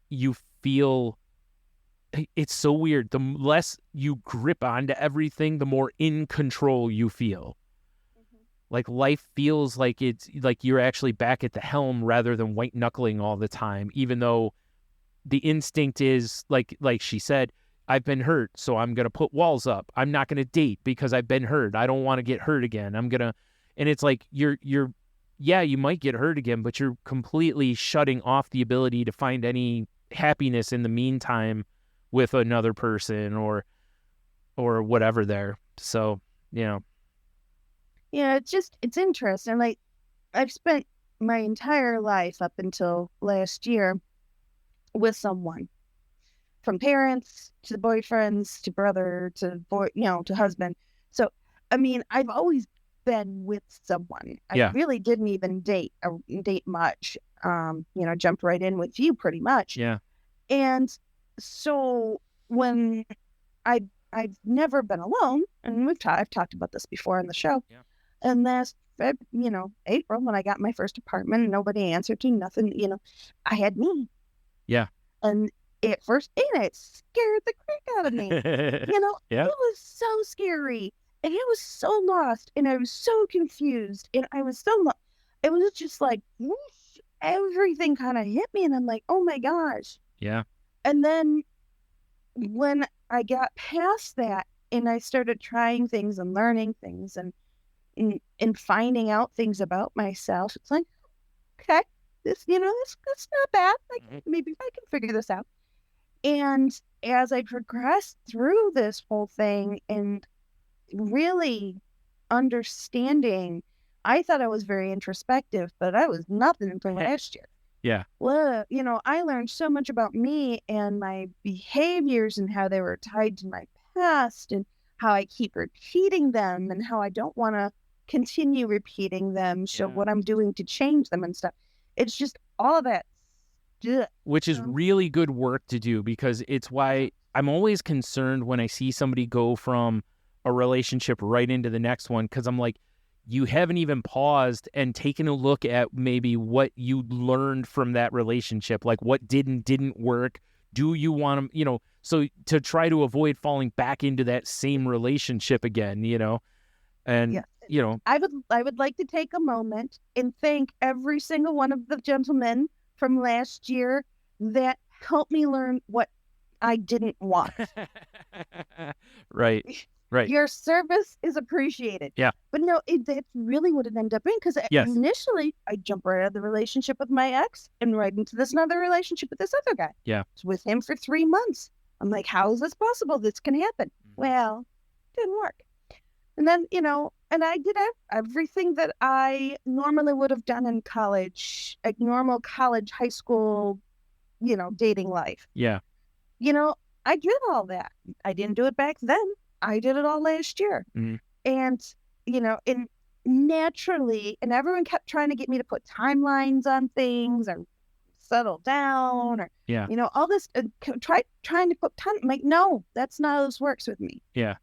you feel, it's so weird. The less you grip onto everything, the more in control you feel. Like life feels like it's like you're actually back at the helm rather than white knuckling all the time, even though the instinct is like she said, I've been hurt, so I'm going to put walls up. I'm not going to date because I've been hurt. I don't want to get hurt again. And it's like you might get hurt again, but you're completely shutting off the ability to find any happiness in the meantime with another person or whatever there. So, Yeah, it's interesting. Like, I've spent my entire life up until last year with someone, from parents to boyfriends to brother to boy, to husband. So, I mean, I've always been with someone. I really didn't even date much. Jumped right in with you pretty much. Yeah. And so when I've never been alone, and I've talked about this before on the show. Yeah. And last April, when I got my first apartment and nobody answered to nothing, I had me. Yeah. And at first, it scared the crap out of me. Yeah. It was so scary. And I was so lost. And I was so confused. And I was so lost. It was just like, whoosh, everything kind of hit me. And I'm like, oh my gosh. Yeah. And then when I got past that and I started trying things and learning things and finding out things about myself, it's like, okay, this not bad. Like, maybe I can figure this out. And as I progressed through this whole thing and really understanding, I thought I was very introspective, but I was nothing until last year. Yeah. Well, I learned so much about me and my behaviors and how they were tied to my past and how I keep repeating them and how I don't want to continue repeating them. So what I'm doing to change them and stuff. It's just all that stuff. Which is really good work to do, because it's why I'm always concerned when I see somebody go from a relationship right into the next one, because I'm like, you haven't even paused and taken a look at maybe what you learned from that relationship, like what didn't work. Do you want to, so to try to avoid falling back into that same relationship again, and, Yeah. I would like to take a moment and thank every single one of the gentlemen from last year that helped me learn what I didn't want. Right. Your service is appreciated. Yeah. But no, that's really what it ended up being, because Yes. initially I jumped right out of the relationship with my ex and right into this another relationship with this other guy. Yeah. I was with him for 3 months. I'm like, how is this possible? This can happen. Well, didn't work. And then, and I did everything that I normally would have done in college, like normal college, high school, dating life. Yeah. I did all that. I didn't do it back then. I did it all last year. Mhm. And, and naturally, and everyone kept trying to get me to put timelines on things or settle down or, Yeah. all this, trying to put time. I'm like, no, that's not how this works with me. Yeah.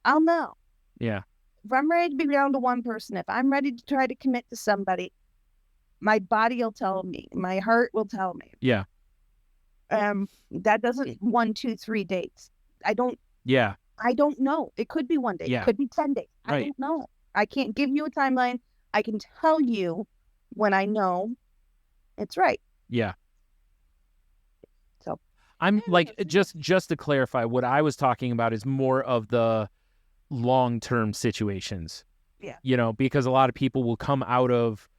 I'll know. Yeah. If I'm ready to be down to one person, if I'm ready to try to commit to somebody, my body will tell me, my heart will tell me. Yeah. That doesn't 1, 2, 3 dates. I don't know. It could be 1 day. Yeah. It could be 10 days. Right. I don't know. I can't give you a timeline. I can tell you when I know it's right. Yeah. So I'm like, just to clarify, what I was talking about is more of the long-term situations. Yeah. Because a lot of people will come out of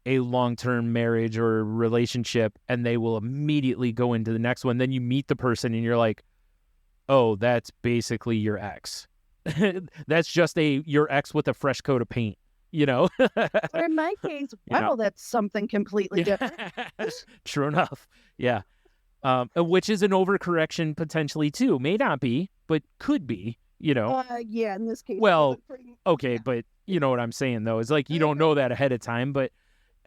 a long-term marriage or relationship and they will immediately go into the next one. Then you meet the person and you're like, oh, that's basically your ex. That's just your ex with a fresh coat of paint, Or in my case, wow, that's something completely different. True enough. Yeah. Which is an overcorrection potentially too. May not be, but could be, Yeah, in this case. Well, pretty, okay, yeah. but you know what I'm saying though. It's like you don't know that ahead of time, but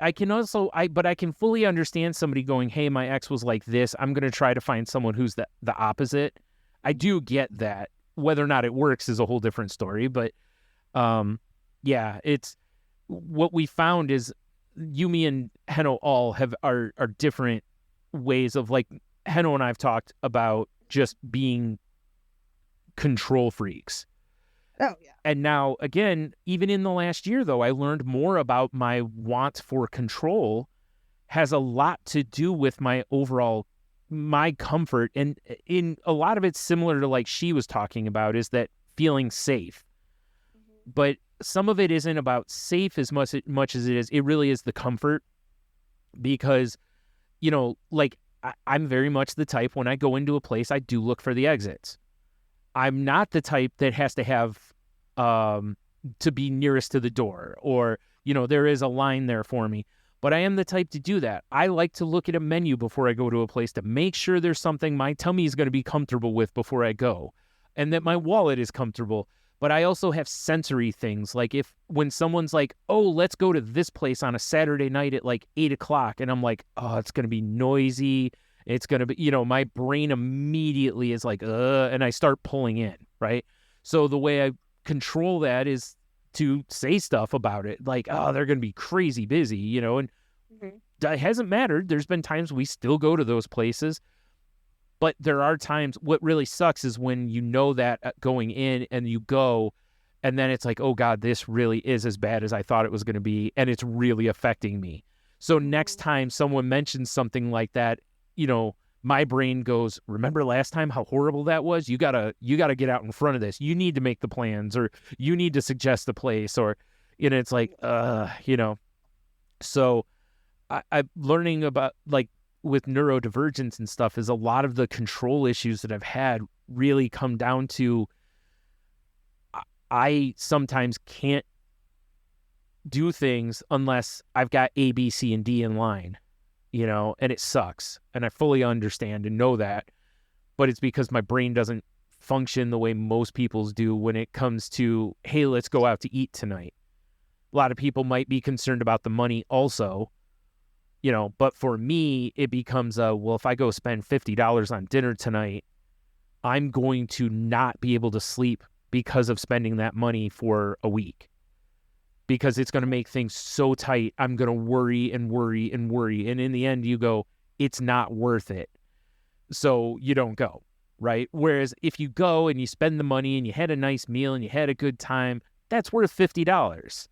I can fully understand somebody going, hey, my ex was like this. I'm going to try to find someone who's the opposite. I do get that. Whether or not it works is a whole different story. But yeah, it's what we found is Yumi and Heno all are different ways of, like, Heno and I have talked about just being control freaks. Oh, yeah. And now, again, even in the last year, though, I learned more about my want for control has a lot to do with my comfort. And in a lot of it's similar to, like she was talking about, is that feeling safe. Mm-hmm. But some of it isn't about safe as much as it really is the comfort. Because, like I'm very much the type, when I go into a place, I do look for the exits. I'm not the type that has to have to be nearest to the door, or, there is a line there for me. But I am the type to do that. I like to look at a menu before I go to a place to make sure there's something my tummy is going to be comfortable with before I go, and that my wallet is comfortable. But I also have sensory things, like when someone's like, oh, let's go to this place on a Saturday night at like 8:00, and I'm like, oh, it's going to be noisy. It's going to be, my brain immediately is like, and I start pulling in, right? So the way I control that is to say stuff about it, like, oh, they're going to be crazy busy, and it hasn't mattered. There's been times we still go to those places, but there are times, what really sucks is when you know that going in and you go, and then it's like, oh God, this really is as bad as I thought it was going to be, and it's really affecting me. So next time someone mentions something like that, my brain goes, remember last time how horrible that was? You gotta get out in front of this. You need to make the plans, or you need to suggest the place, or, it's like, So I'm learning about, like, with neurodivergence and stuff, is a lot of the control issues that I've had really come down to, I sometimes can't do things unless I've got A, B, C, and D in line. And it sucks. And I fully understand and know that. But it's because my brain doesn't function the way most people's do when it comes to, hey, let's go out to eat tonight. A lot of people might be concerned about the money also, but for me, it becomes well, if I go spend $50 on dinner tonight, I'm going to not be able to sleep because of spending that money for a week. because it's going to make things so tight. I'm going to worry and worry and worry. And in the end, you go, it's not worth it. So you don't go, right? Whereas if you go and you spend the money and you had a nice meal and you had a good time, that's worth $50.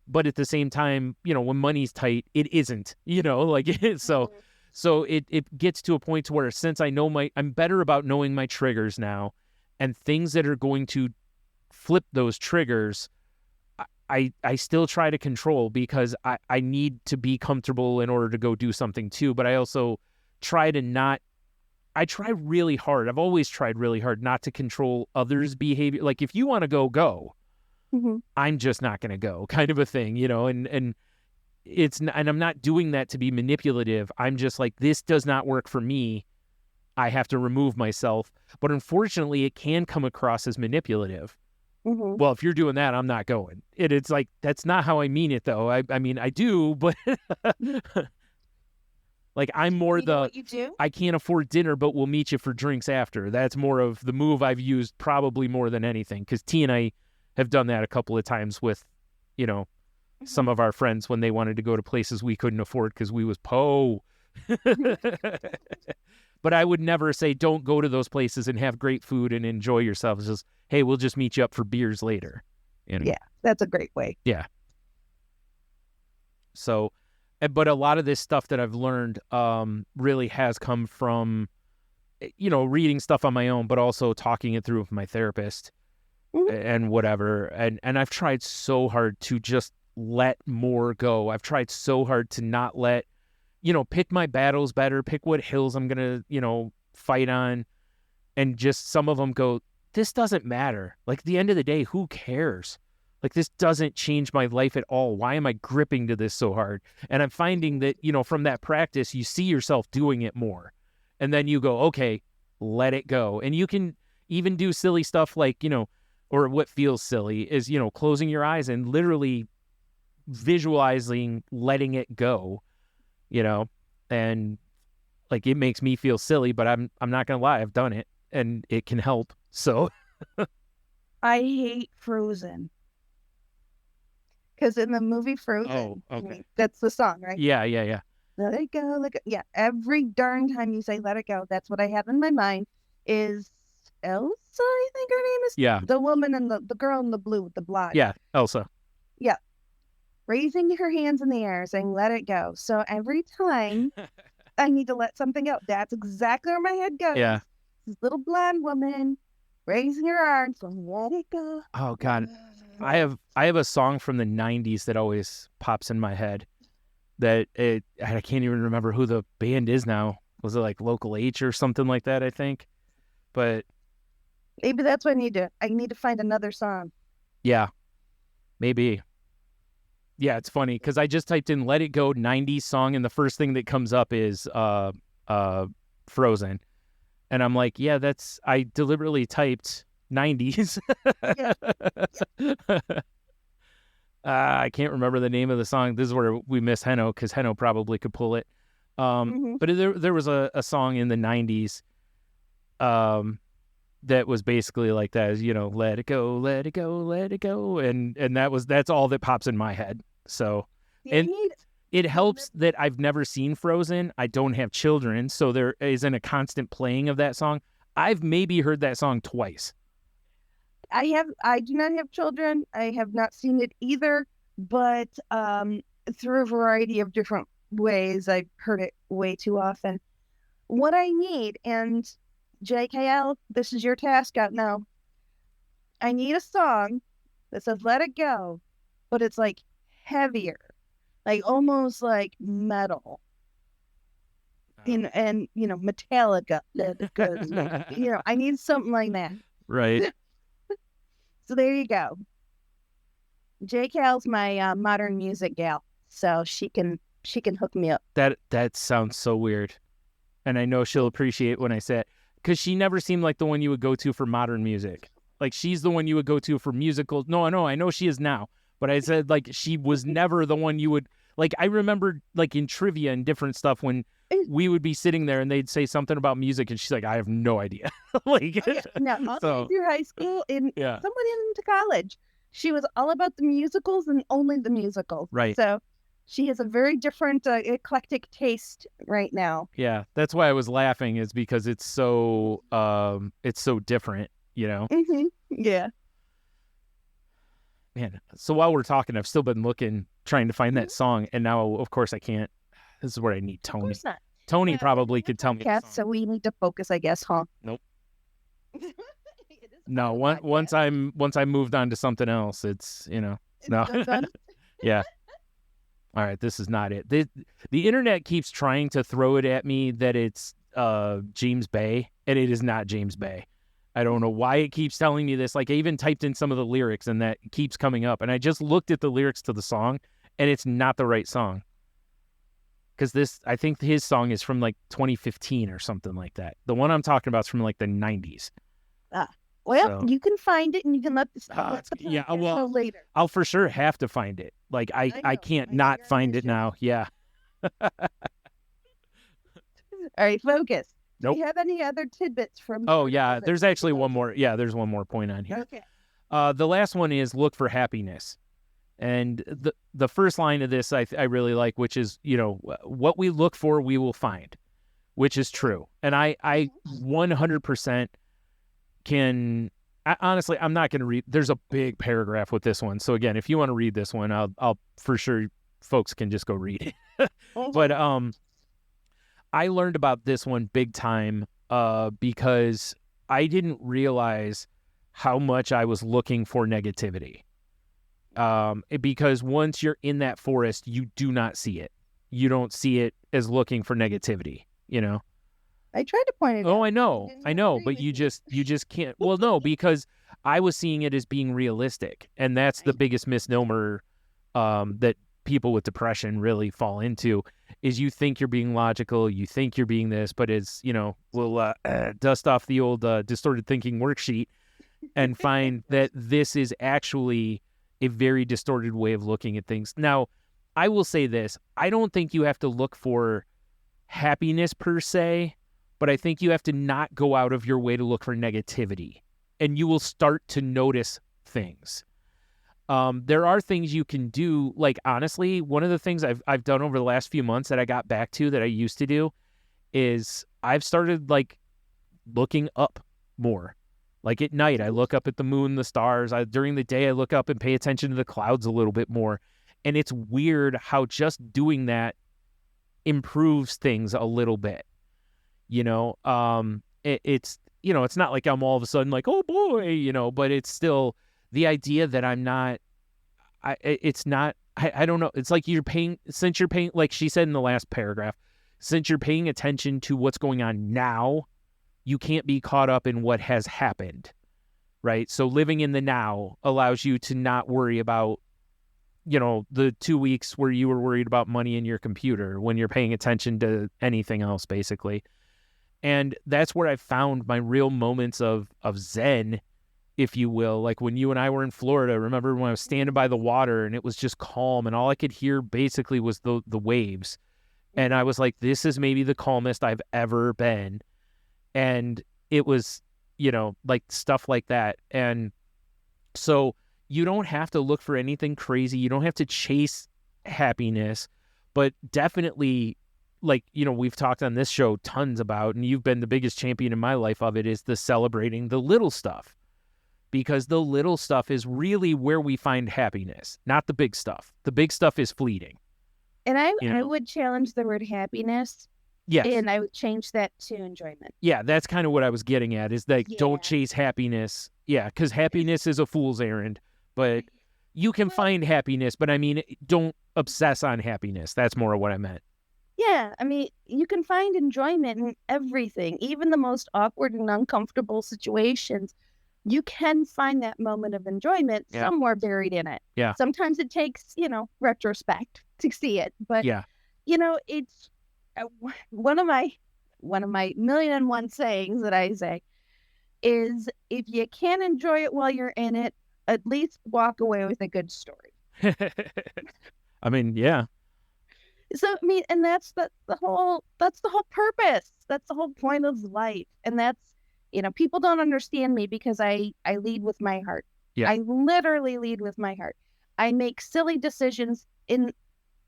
But at the same time, you know, when money's tight, it isn't, you know, like, so it gets to a point to where since I know I'm better about knowing my triggers now, and things that are going to flip those triggers, I still try to control, because I need to be comfortable in order to go do something too. But I also try really hard. I've always tried really hard not to control others' behavior. Like, if you want to go, Mhm. I'm just not going to go, kind of a thing, you know, and I'm not doing that to be manipulative. I'm just like, this does not work for me. I have to remove myself. But unfortunately, it can come across as manipulative. Mhm. Well, if you're doing that, I'm not going. It's like, that's not how I mean it, though. I mean, I do, but like, I'm more You know what you do? I can't afford dinner, but we'll meet you for drinks after. That's more of the move I've used, probably more than anything, because T and I have done that a couple of times with, you know, some of our friends when they wanted to go to places we couldn't afford because we was po. But I would never say don't go to those places and have great food and enjoy yourself. It's just, hey, we'll just meet you up for beers later. You know? Yeah, that's a great way. So, but a lot of this stuff that I've learned really has come from, you know, reading stuff on my own, but also talking it through with my therapist and whatever. And I've tried so hard to just let more go. I've tried so hard to not let, you know, pick my battles better, pick what hills I'm going to, you know, fight on. And just some of them go, this doesn't matter. Like, at the end of the day, who cares? Like, this doesn't change my life at all. Why am I gripping to this so hard? And I'm finding that, you know, from that practice, you see yourself doing it more. And then you go, okay, let it go. And you can even do silly stuff like, you know, or what feels silly is, you know, closing your eyes and literally visualizing letting it go, you know, and like, it makes me feel silly, but I'm not going to lie. I've done it and it can help. So I hate Frozen. Because in the movie Frozen, Oh, okay. That's the song, right? yeah. Let it go, let it go. Yeah, every darn time you say let it go, that's what I have in my mind is Elsa, I think her name is. Yeah. The woman and the girl in the blue with the blonde. Yeah. Elsa. Raising her hands in the air, saying let it go. So every time I need to let something go, that's exactly where my head goes. Yeah. This little blonde woman raising her arms, going, let it go. Oh God. I have a song from the 90s that always pops in my head that I can't even remember who the band is now. Was it like Local H or something like that, I think? But Maybe that's what I need to find another song. yeah, maybe. Yeah, it's funny because I just typed in "Let It Go" 90s song, and the first thing that comes up is Frozen, and I'm like, yeah, I deliberately typed 90s. I can't remember the name of the song. This is where we miss Heno, because Heno probably could pull it. But there was a song in the 90s that was basically like that, is, you know, let it go, let it go, let it go. And that's all that pops in my head. So, and it helps that I've never seen Frozen. I don't have children, so there isn't a constant playing of that song. I've maybe heard that song twice. I do not have children. I have not seen it either, but through a variety of different ways, I've heard it way too often. What I need, and JKL, this is your task out now. I need a song that says "Let It Go," but it's like heavier, like almost like metal. And you know, Metallica. Let it go. You know, I need something like that. Right. So there you go. JKL's my modern music gal, so she can hook me up. That sounds so weird, and I know she'll appreciate when I say it, because she never seemed like the one you would go to for modern music. Like, she's the one you would go to for musicals. No, I know she is now, but I said, like, she was never the one you would, like, I remember, like, in trivia and different stuff when we would be sitting there and they'd say something about music and she's like, I have no idea. Like, No, all the way through high school and somewhat into college, she was all about the musicals and only the musicals. Right. So she has a very different eclectic taste right now. Yeah, that's why I was laughing, is because it's so different, you know. Yeah. Man, so while we're talking, I've still been trying to find that song, and now of course I can't. This is where I need Of Tony. course not. Tony Yeah, probably could tell me. the Podcast, song. so we need to focus, I guess, huh? Nope. It is a No, podcast. once I moved on to something else, it's no. Done. Yeah. All right, this is not it. The internet keeps trying to throw it at me that it's James Bay, and it is not James Bay. I don't know why it keeps telling me this. Like, I even typed in some of the lyrics, and that keeps coming up. And I just looked at the lyrics to the song, and it's not the right song. Because I think his song is from like 2015 or something like that. The one I'm talking about is from like the 90s. Well, So- you can find it, and you can let the yeah, podcast well, know later. I'll for sure have to find it. Like, I know. can't I know not you're find it ambitious. now. Yeah. All right, focus. Nope. Do you have any other tidbits from? Oh, your yeah. visit? There's actually one more. Yeah, there's one more point on here. Okay. The last one is look for happiness. And the first line of this I really like, which is, what we look for, we will find, which is true. And I 100% can, honestly, I'm not going to read. There's a big paragraph with this one. So again, if you want to read this one, I'll for sure folks can just go read it. But I learned about this one big time because I didn't realize how much I was looking for negativity. Because once you're in that forest, you do not see it. You don't see it as looking for negativity, I tried to point it out. Oh, I know, didn't I know, agree but with you me. just can't. Well, no, because I was seeing it as being realistic, and that's the I- biggest misnomer that people with depression really fall into. Is you think you're being logical, you think you're being this, but it's we'll dust off the old distorted thinking worksheet and find that this is actually a very distorted way of looking at things. Now, I will say this: I don't think you have to look for happiness per se, but I think you have to not go out of your way to look for negativity, and you will start to notice things. There are things you can do. Like, honestly, one of the things I've done over the last few months that I got back to that I used to do is I've started like looking up more. Like at night, I look up at the moon, the stars. During the day, I look up and pay attention to the clouds a little bit more. And it's weird how just doing that improves things a little bit. It's it's not like I'm all of a sudden like, oh boy, but it's still the idea that I'm not. It's not. I don't know. It's like since you're paying, like she said in the last paragraph, since you're paying attention to what's going on now, you can't be caught up in what has happened, right? So living in the now allows you to not worry about, the 2 weeks where you were worried about money in your computer when you're paying attention to anything else, basically. And that's where I found my real moments of zen, if you will. Like when you and I were in Florida, remember when I was standing by the water and it was just calm and all I could hear basically was the waves. And I was like, this is maybe the calmest I've ever been. And it was, like stuff like that. And so you don't have to look for anything crazy. You don't have to chase happiness, but definitely, like, we've talked on this show tons about, and you've been the biggest champion in my life of it, is the celebrating the little stuff, because the little stuff is really where we find happiness, not the big stuff. The big stuff is fleeting. And I You know? would challenge the word happiness, Yes. and I would change that to enjoyment. Yeah, that's kind of what I was getting at, is like, don't Yeah. chase happiness. Yeah, because happiness is a fool's errand, but you can find happiness, but I mean, don't obsess on happiness. That's more of what I meant. Yeah, I mean, you can find enjoyment in everything, even the most awkward and uncomfortable situations. You can find that moment of enjoyment Yeah. somewhere buried in it. Yeah. Sometimes it takes, retrospect to see it, but Yeah. It's one of my million and one sayings that I say is, if you can't enjoy it while you're in it, at least walk away with a good story. I mean, yeah. So I mean, and that's the whole purpose. That's the whole point of life. And that's, people don't understand me because I lead with my heart. Yeah. I literally lead with my heart. I make silly decisions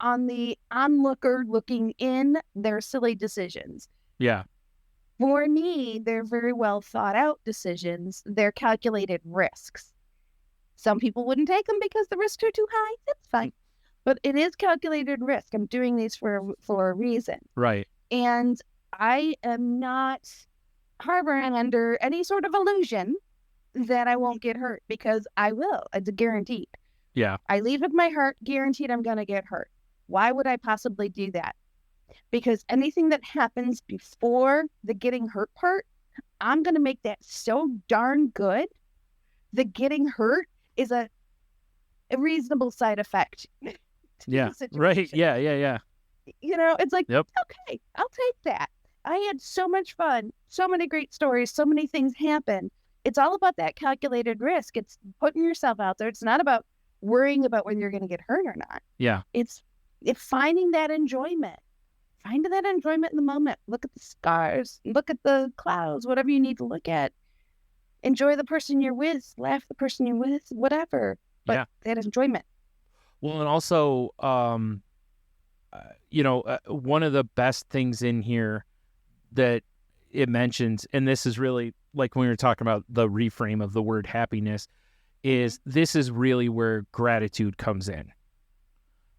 on the onlooker looking in. They're silly decisions. Yeah. For me, they're very well thought out decisions. They're calculated risks. Some people wouldn't take them because the risks are too high. That's fine. But it is calculated risk. I'm doing these for a reason. Right. And I am not harboring under any sort of illusion that I won't get hurt, because I will. It's guaranteed. Yeah. I lead with my heart, guaranteed I'm going to get hurt. Why would I possibly do that? Because anything that happens before the getting hurt part, I'm going to make that so darn good. The getting hurt is a reasonable side effect. to Yeah. the Right. situation. Yeah. It's like, Yep. okay, I'll take that. I had so much fun, so many great stories, so many things happen. It's all about that calculated risk. It's putting yourself out there. It's not about worrying about whether you're going to get hurt or not. Yeah. It's finding that enjoyment. Finding that enjoyment in the moment. Look at the stars. Look at the clouds. Whatever you need to look at. Enjoy the person you're with. Laugh at the person you're with. Whatever. But Yeah. that enjoyment. Well, and also, one of the best things in here that it mentions, and this is really like when we were talking about the reframe of the word happiness, is this is really where gratitude comes in.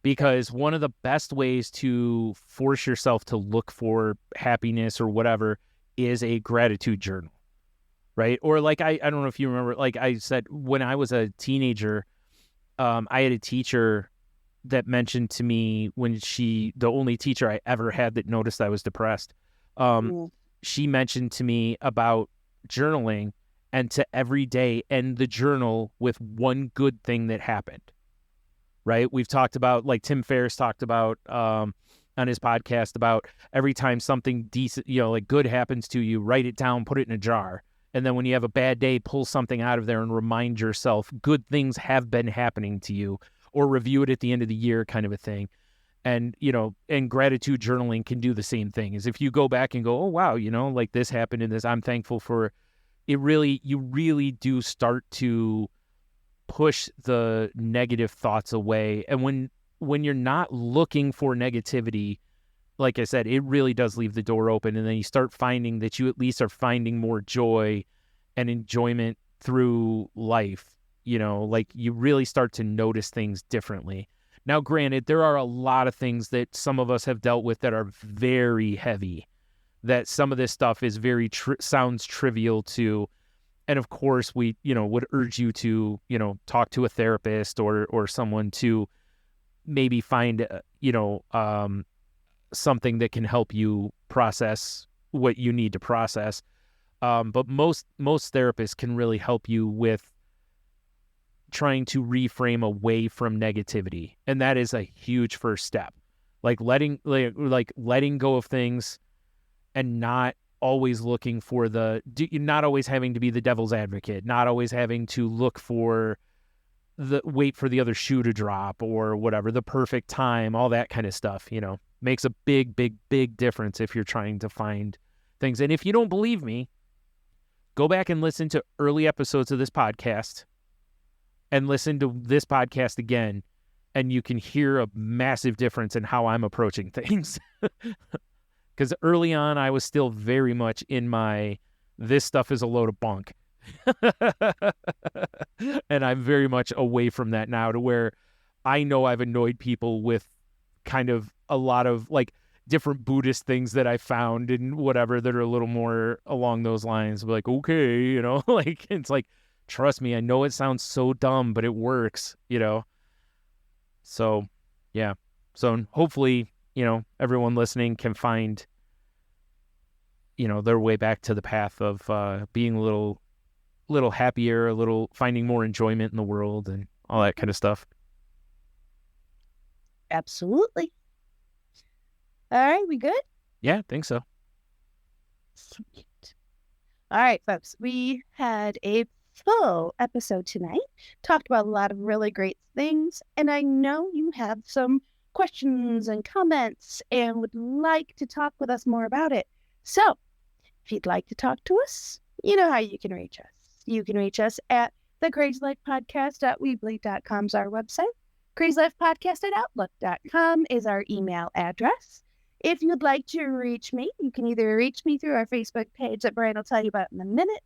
Because one of the best ways to force yourself to look for happiness or whatever is a gratitude journal, right? Or like, I don't know if you remember, like I said, when I was a teenager, I had a teacher that mentioned to me when the only teacher I ever had that noticed I was depressed, she mentioned to me about journaling and to every day end the journal with one good thing that happened. Right? We've talked about, like Tim Ferriss talked about on his podcast, about every time something decent, like good happens to you, write it down, put it in a jar. And then when you have a bad day, pull something out of there and remind yourself good things have been happening to you, or review it at the end of the year, kind of a thing. And, and gratitude journaling can do the same thing. Is if you go back and go, oh, wow, like this happened and this, I'm thankful for it. You really do start to push the negative thoughts away. And when you're not looking for negativity, like I said, it really does leave the door open. And then you start finding that you at least are finding more joy and enjoyment through life. Like you really start to notice things differently. Now, granted, there are a lot of things that some of us have dealt with that are very heavy, that some of this stuff is very sounds trivial to. And of course, we, would urge you to, talk to a therapist or someone to maybe find, something that can help you process what you need to process. But most therapists can really help you with trying to reframe away from negativity. And that is a huge first step. Like letting go of things and not always looking for not always having to be the devil's advocate, not always having to wait for the other shoe to drop or whatever, the perfect time, all that kind of stuff, makes a big, big, big difference if you're trying to find things. And if you don't believe me, go back and listen to early episodes of this podcast and listen to this podcast again, and you can hear a massive difference in how I'm approaching things. Because early on, I was still very much in this stuff is a load of bunk. And I'm very much away from that now, to where I know I've annoyed people with kind of a lot of like different Buddhist things that I found and whatever that are a little more along those lines. Like, okay, like it's like, trust me, I know it sounds so dumb, but it works, So, yeah. So hopefully, everyone listening can find, their way back to the path of being a little happier, finding more enjoyment in the world and all that kind of stuff. Absolutely. All right, we good? Yeah, I think so. Sweet. All right, folks, we had a full episode tonight, talked about a lot of really great things, and I know you have some questions and comments and would like to talk with us more about it. So, if you'd like to talk to us, you know how you can reach us. You can reach us at The Crazy Life Podcast.weebly.com is our website. crazylifepodcast@outlook.com is our email address. If you'd like to reach me, you can either reach me through our Facebook page that Brian will tell you about in a minute,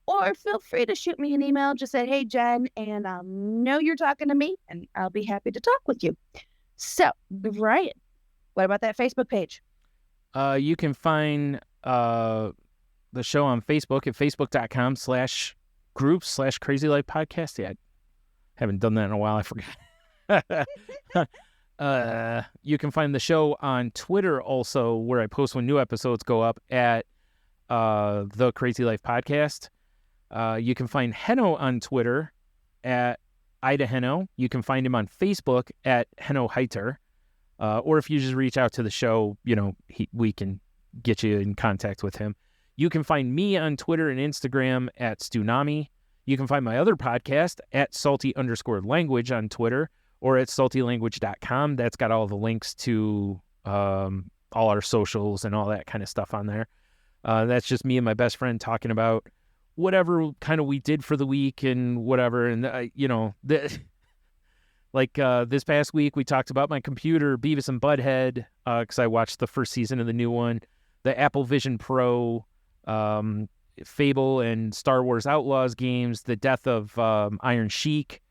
or feel free to shoot me an email. Just say, hey, Jen, and I'll know you're talking to me, and I'll be happy to talk with you. So, Brian, what about that Facebook page? You can find the show on Facebook at facebook.com/groups/Crazy Life Podcast. Yeah, I haven't done that in a while. I forgot. You can find the show on Twitter also, where I post when new episodes go up at the Crazy Life Podcast. You can find Heno on Twitter at Ida Heno. You can find him on Facebook at Heno Heiter. Or if you just reach out to the show, we can get you in contact with him. You can find me on Twitter and Instagram at Stunami. You can find my other podcast at salty_language on Twitter or at saltylanguage.com. That's got all the links to all our socials and all that kind of stuff on there. That's just me and my best friend talking about whatever kind of we did for the week and whatever. And, this past week, we talked about my computer, Beavis and Butthead, because I watched the first season of the new one, the Apple Vision Pro, Fable and Star Wars Outlaws games, the death of Iron Sheik,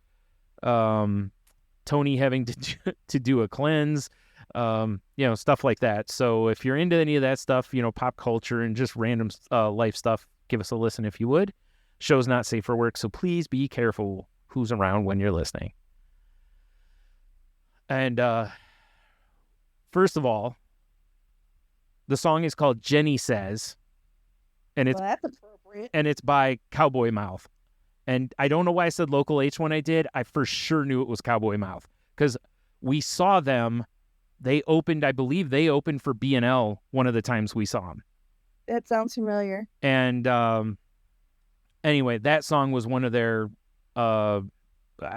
Tony having to do a cleanse, stuff like that. So if you're into any of that stuff, pop culture and just random life stuff, give us a listen if you would. Show's not safe for work, so please be careful who's around when you're listening. And first of all, the song is called Jenny Says, and it's Well, that's appropriate. and it's by Cowboy Mouth. And I don't know why I said Local H when I did. I for sure knew it was Cowboy Mouth because we saw them. I believe they opened for B&L one of the times we saw them. That sounds familiar. And anyway, that song was one of their, I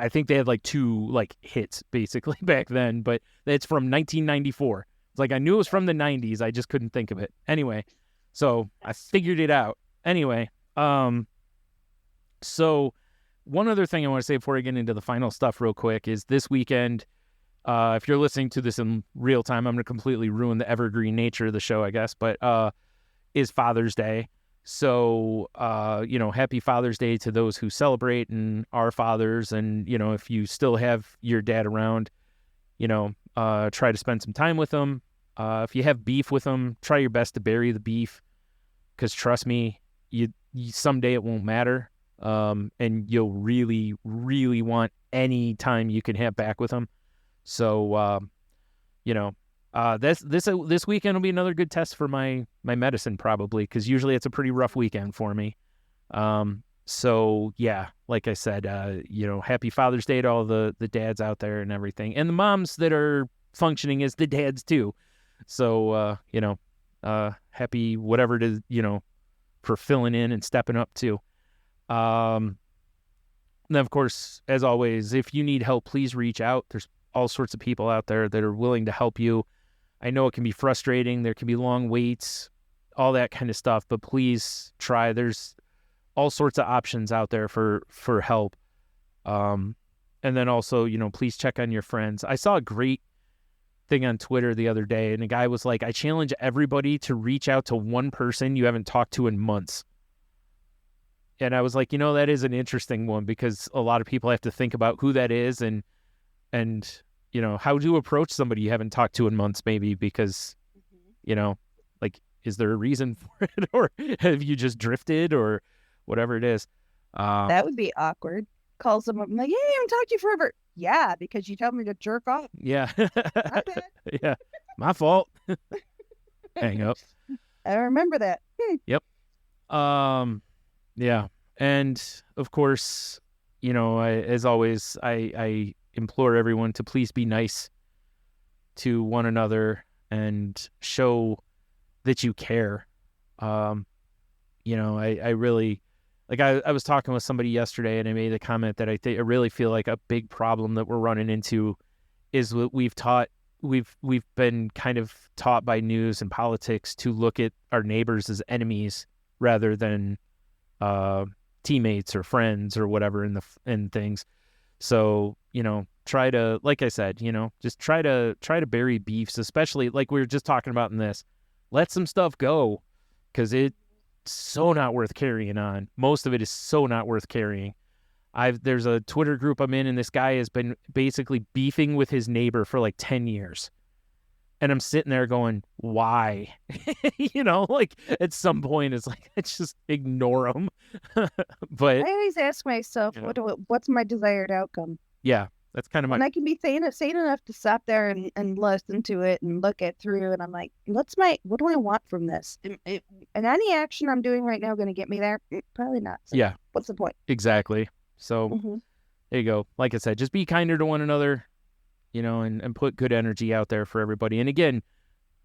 think they had like two hits basically back then, but it's from 1994. It's like I knew it was from the 90s. I just couldn't think of it. Anyway, so I figured it out. Anyway, so one other thing I want to say before I get into the final stuff real quick is this weekend, if you're listening to this in real time, I'm going to completely ruin the evergreen nature of the show, I guess, but is Father's Day. So, happy Father's Day to those who celebrate and are fathers. And, if you still have your dad around, try to spend some time with them. If you have beef with them, try your best to bury the beef. Because trust me, you someday it won't matter. And you'll really, really want any time you can have back with them. So, this weekend will be another good test for my medicine probably, because usually it's a pretty rough weekend for me. So yeah, like I said, happy Father's Day to all the dads out there and everything, and the moms that are functioning as the dads too. So happy whatever it is, for filling in and stepping up too. And then of course, as always, if you need help, please reach out. There's all sorts of people out there that are willing to help you. I know it can be frustrating. There can be long waits, all that kind of stuff, but please try. There's all sorts of options out there for help. And then also, please check on your friends. I saw a great thing on Twitter the other day, and a guy was like, I challenge everybody to reach out to one person you haven't talked to in months. And I was like, that is an interesting one, because a lot of people have to think about who that is and how to approach somebody you haven't talked to in months, maybe, because, is there a reason for it, or have you just drifted, or whatever it is? That would be awkward. Call someone, I'm like, yeah, I haven't talked to you forever. Yeah, because you told me to jerk off. Yeah. My bad. Yeah. My fault. Hang up. I remember that. Yep. Yeah. And of course, as always, I implore everyone to please be nice to one another and show that you care. I really, I was talking with somebody yesterday, and I made a comment that I really feel like a big problem that we're running into is what we've been kind of taught by news and politics to look at our neighbors as enemies rather than teammates or friends or whatever in things. So, try to, like I said, just try to bury beefs, especially like we were just talking about in this. Let some stuff go, because it's so not worth carrying on. Most of it is so not worth carrying. There's a Twitter group I'm in, and this guy has been basically beefing with his neighbor for like 10 years. And I'm sitting there going, why? Like at some point it's like, it's just ignore them. But I always ask myself, what's my desired outcome? yeah, that's kind of And I can be sane enough to stop there and listen to it and look it through. And I'm like, what do I want from this? And any action I'm doing right now going to get me there? Probably not. So yeah, what's the point? exactly. So there you go. Like I said, just be kinder to one another, and put good energy out there for everybody. And again,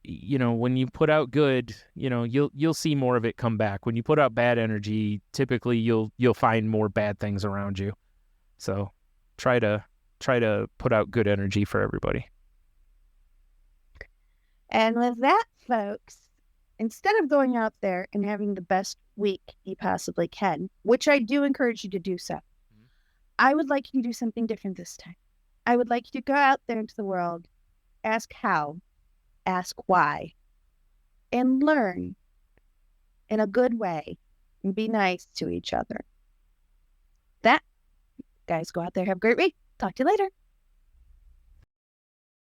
when you put out good, you'll see more of it come back. When you put out bad energy, typically you'll find more bad things around you. So try to put out good energy for everybody. And with that, folks, instead of going out there and having the best week you possibly can, which I do encourage you to do so, I would like you to do something different this time. I would like you to go out there into the world, ask how, ask why, and learn in a good way and be nice to each other. Guys, go out there, have a great week. Talk to you later.